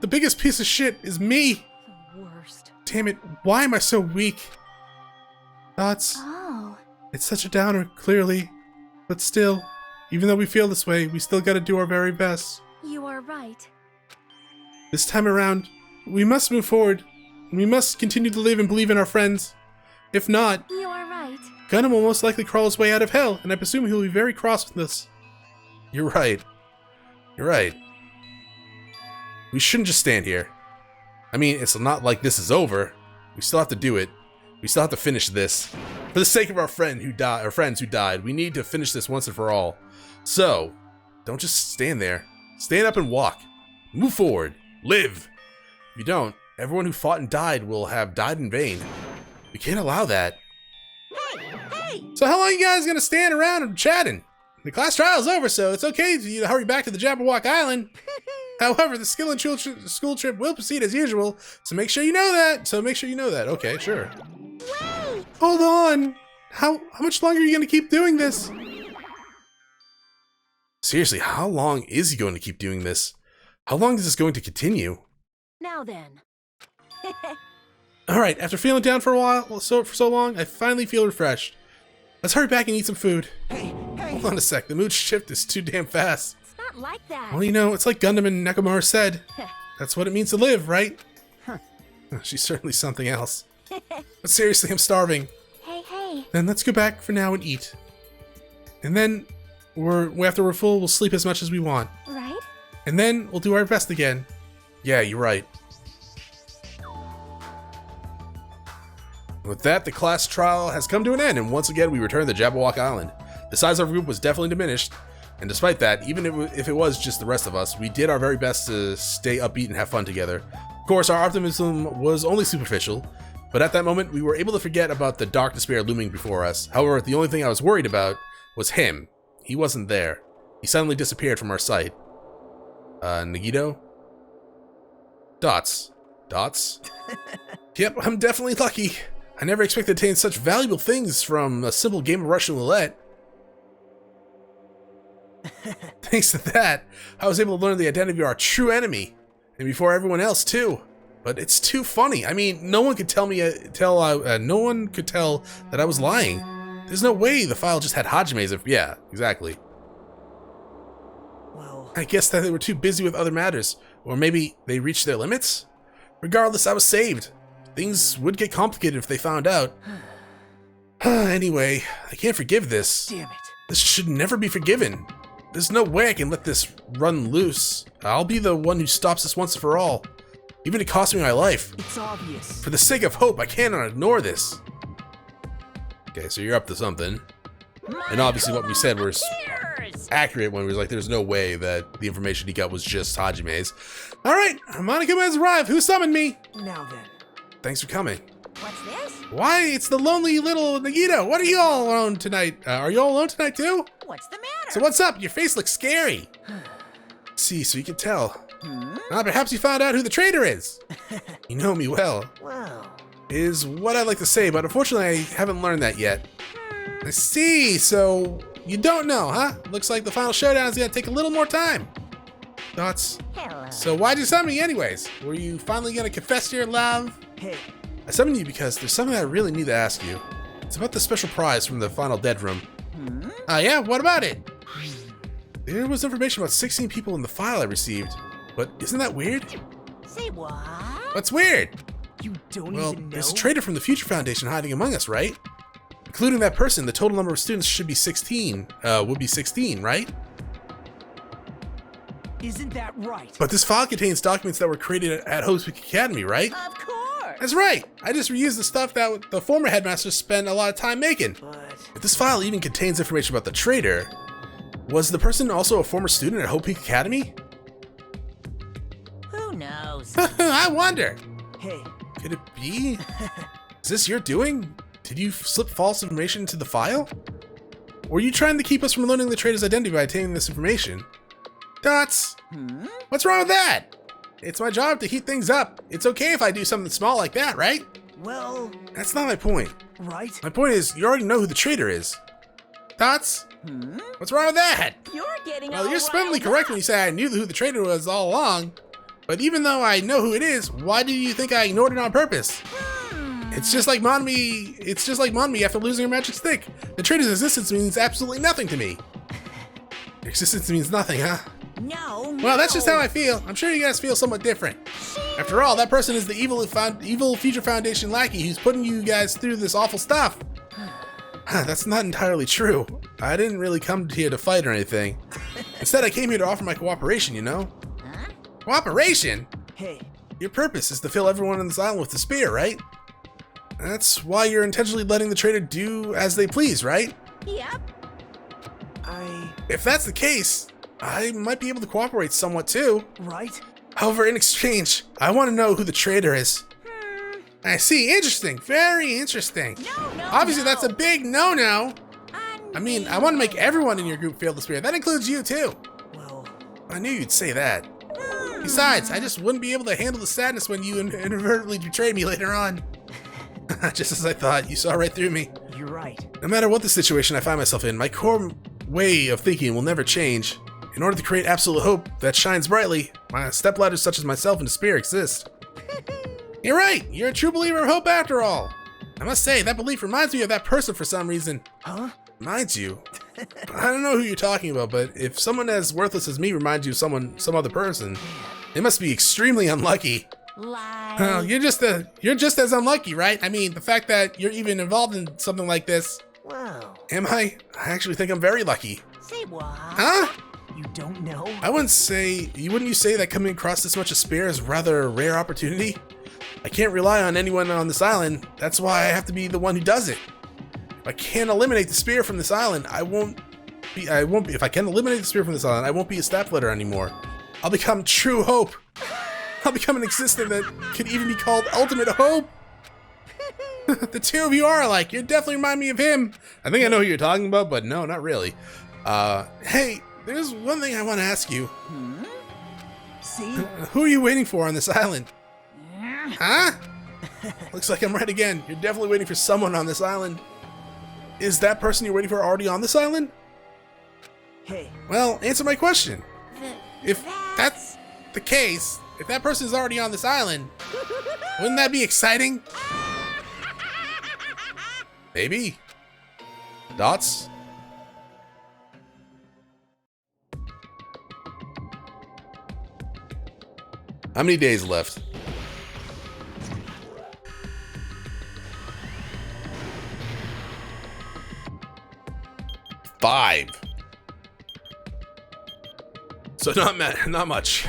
The biggest piece of shit is me. The worst. Damn it, why am I so weak? Thoughts? Oh. It's such a downer, clearly. But still, Even though we feel this way, we still gotta do our very best. You are right. This time around, we must move forward. We must continue to live and believe in our friends. If not, You are right. Gundam will most likely crawl his way out of hell, and I presume he'll be very cross with us. You're right. You're right. We shouldn't just stand here. I mean, it's not like this is over. We still have to do it. We still have to finish this. For the sake of our friends who died, we need to finish this once and for all. So, don't just stand there. Stand up and walk. Move forward. Live. If you don't, everyone who fought and died will have died in vain. We can't allow that. Hey! So how long are you guys gonna stand around and chatting? The class trial's over, so it's okay for you to hurry back to the Jabberwock Island. However, the school trip will proceed as usual, so make sure you know that. Okay, sure. Wait! Hold on. How much longer are you gonna keep doing this? Seriously, how long is he going to keep doing this? How long is this going to continue? Now then. Alright, after feeling down for a while, for so long, I finally feel refreshed. Let's hurry back and eat some food. Hey! Hold on a sec, the mood shift is too damn fast. It's not like that. Well, you know, it's like Gundam and Nekomaru said. That's what it means to live, right? She's certainly something else. But seriously, I'm starving. Hey. Then let's go back for now and eat. And then, after we're full, we'll sleep as much as we want. Right? And then, we'll do our best again. Yeah, you're right. With that, the class trial has come to an end, and once again, we return to Jabberwock Island. The size of our group was definitely diminished, and despite that, even if it was just the rest of us, we did our very best to stay upbeat and have fun together. Of course, our optimism was only superficial, but at that moment, we were able to forget about the dark despair looming before us. However, the only thing I was worried about was him. He wasn't there. He suddenly disappeared from our sight. Nagito? Dots. Yep, I'm definitely lucky. I never expected to obtain such valuable things from a simple game of Russian roulette. Thanks to that, I was able to learn the identity of our true enemy, and before everyone else too. But it's too funny. I mean, no one could tell no one could tell that I was lying. There's no way the file just had Hajime's. Yeah, exactly. Well, I guess that they were too busy with other matters, or maybe they reached their limits. Regardless, I was saved. Things would get complicated if they found out. Anyway, I can't forgive this. damn it. This should never be forgiven. There's no way I can let this run loose. I'll be the one who stops this once and for all. Even if it costs me my life. It's obvious. For the sake of hope, I cannot ignore this. Okay, so you're up to something. And obviously what we said was accurate when we was like, there's no way that the information he got was just Hajime's. Alright, Monokuma has arrived. Who summoned me? Now then. Thanks for coming. What's this? Why, it's the lonely little Nagito. What are you all alone tonight? Are you all alone tonight too? What's the matter? So what's up? Your face looks scary. See, so you can tell. Perhaps you found out who the traitor is. You know me well. Well, Is what I'd like to say, but unfortunately I haven't learned that yet. I see, so you don't know, huh? Looks like the final showdown is gonna take a little more time. Thoughts? Hello. So why'd you summon me anyways? Were you finally gonna confess to your love? hey, I summoned you because there's something I really need to ask you. It's about the special prize from the final dead room. Yeah, what about it? There was information about 16 people in the file I received, but isn't that weird? Say what? What's weird? you don't Well, even know? there's a traitor from the Future Foundation hiding among us, right? Including that person, the total number of students should be 16. Would be 16, right? Isn't that right? But this file contains documents that were created at Hope's Peak Academy, right? Of course. That's right. I just reused the stuff that the former headmaster spent a lot of time making. But If this file even contains information about the traitor, was the person also a former student at Hope Peak Academy? Who knows? I wonder. hey, Could it be? Is this your doing? Did you slip false information into the file? Or are you trying to keep us from learning the traitor's identity by obtaining this information? Dots! What's wrong with that? It's my job to heat things up. It's okay if I do something small like that, right? well, That's not my point. right? My point is, you already know who the traitor is. Dots? What's wrong with that? You're getting Well, all you're splendidly riled correct up. when you say I knew who the traitor was all along. But even though I know who it is, why do you think I ignored it on purpose? It's just like Monmi after losing her magic stick. The traitor's existence means absolutely nothing to me. Existence means nothing, huh? No. Well, that's just how I feel. I'm sure you guys feel somewhat different. After all, that person is the evil Future Foundation lackey who's putting you guys through this awful stuff. That's not entirely true. I didn't really come here to fight or anything. Instead, I came here to offer my cooperation, you know? Huh? Cooperation? Hey, Your purpose is to fill everyone on this island with despair, right? That's why you're intentionally letting the traitor do as they please, right? Yep. If that's the case, I might be able to cooperate somewhat too. Right? However, in exchange, I want to know who the traitor is. I see. Interesting. Very interesting. No. Obviously, that's a big no-no. I mean, I want to make everyone in your group feel the spirit. That includes you, too. Well, I knew you'd say that. Besides, I just wouldn't be able to handle the sadness when you inadvertently betrayed me later on. Just as I thought, you saw right through me. you're right. No matter what the situation I find myself in, my core way of thinking will never change. In order to create absolute hope that shines brightly, my stepladders such as myself and despair exist. You're right! You're a true believer of hope after all! I must say, that belief reminds me of that person for some reason. Huh? Reminds you? I don't know who you're talking about, but if someone as worthless as me reminds you of some other person, they must be extremely unlucky. Lie. Well, you're just as unlucky, right? I mean, the fact that you're even involved in something like this. Wow. Am I? I actually think I'm very lucky. Say what? Huh? You don't know? Wouldn't you say that coming across this much despair is rather a rare opportunity? I can't rely on anyone on this island. That's why I have to be the one who does it. If I can't eliminate the spear from this island, I won't be, if I can eliminate the spear from this island, I won't be a stepladder anymore. I'll become true hope. I'll become an existence that could even be called ultimate hope. The two of you are alike. You definitely remind me of him. I think I know who you're talking about, but no, not really. Hey, there's one thing I want to ask you. See? Who are you waiting for on this island? Huh? Looks like I'm right again. You're definitely waiting for someone on this island. Is that person you're waiting for already on this island? Hey. Well, answer my question. If that's the case, if that person is already on this island, wouldn't that be exciting? Maybe. Dots? How many days left? 5. So not much.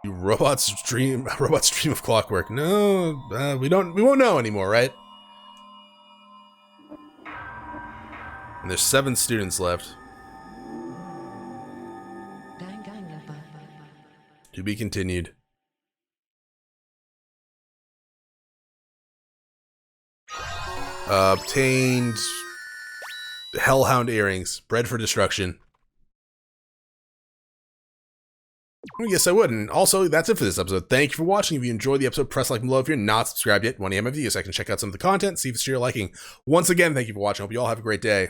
You robots dream of clockwork. No, we won't know anymore, right? And there's 7 students left. To be continued. Obtained Hellhound earrings. Bred for destruction. I guess I wouldn't. Also, that's it for this episode. Thank you for watching. If you enjoyed the episode, press like below. If you're not subscribed yet, want to have my videos, I can check out some of the content, see if it's to your liking. Once again, thank you for watching. Hope you all have a great day.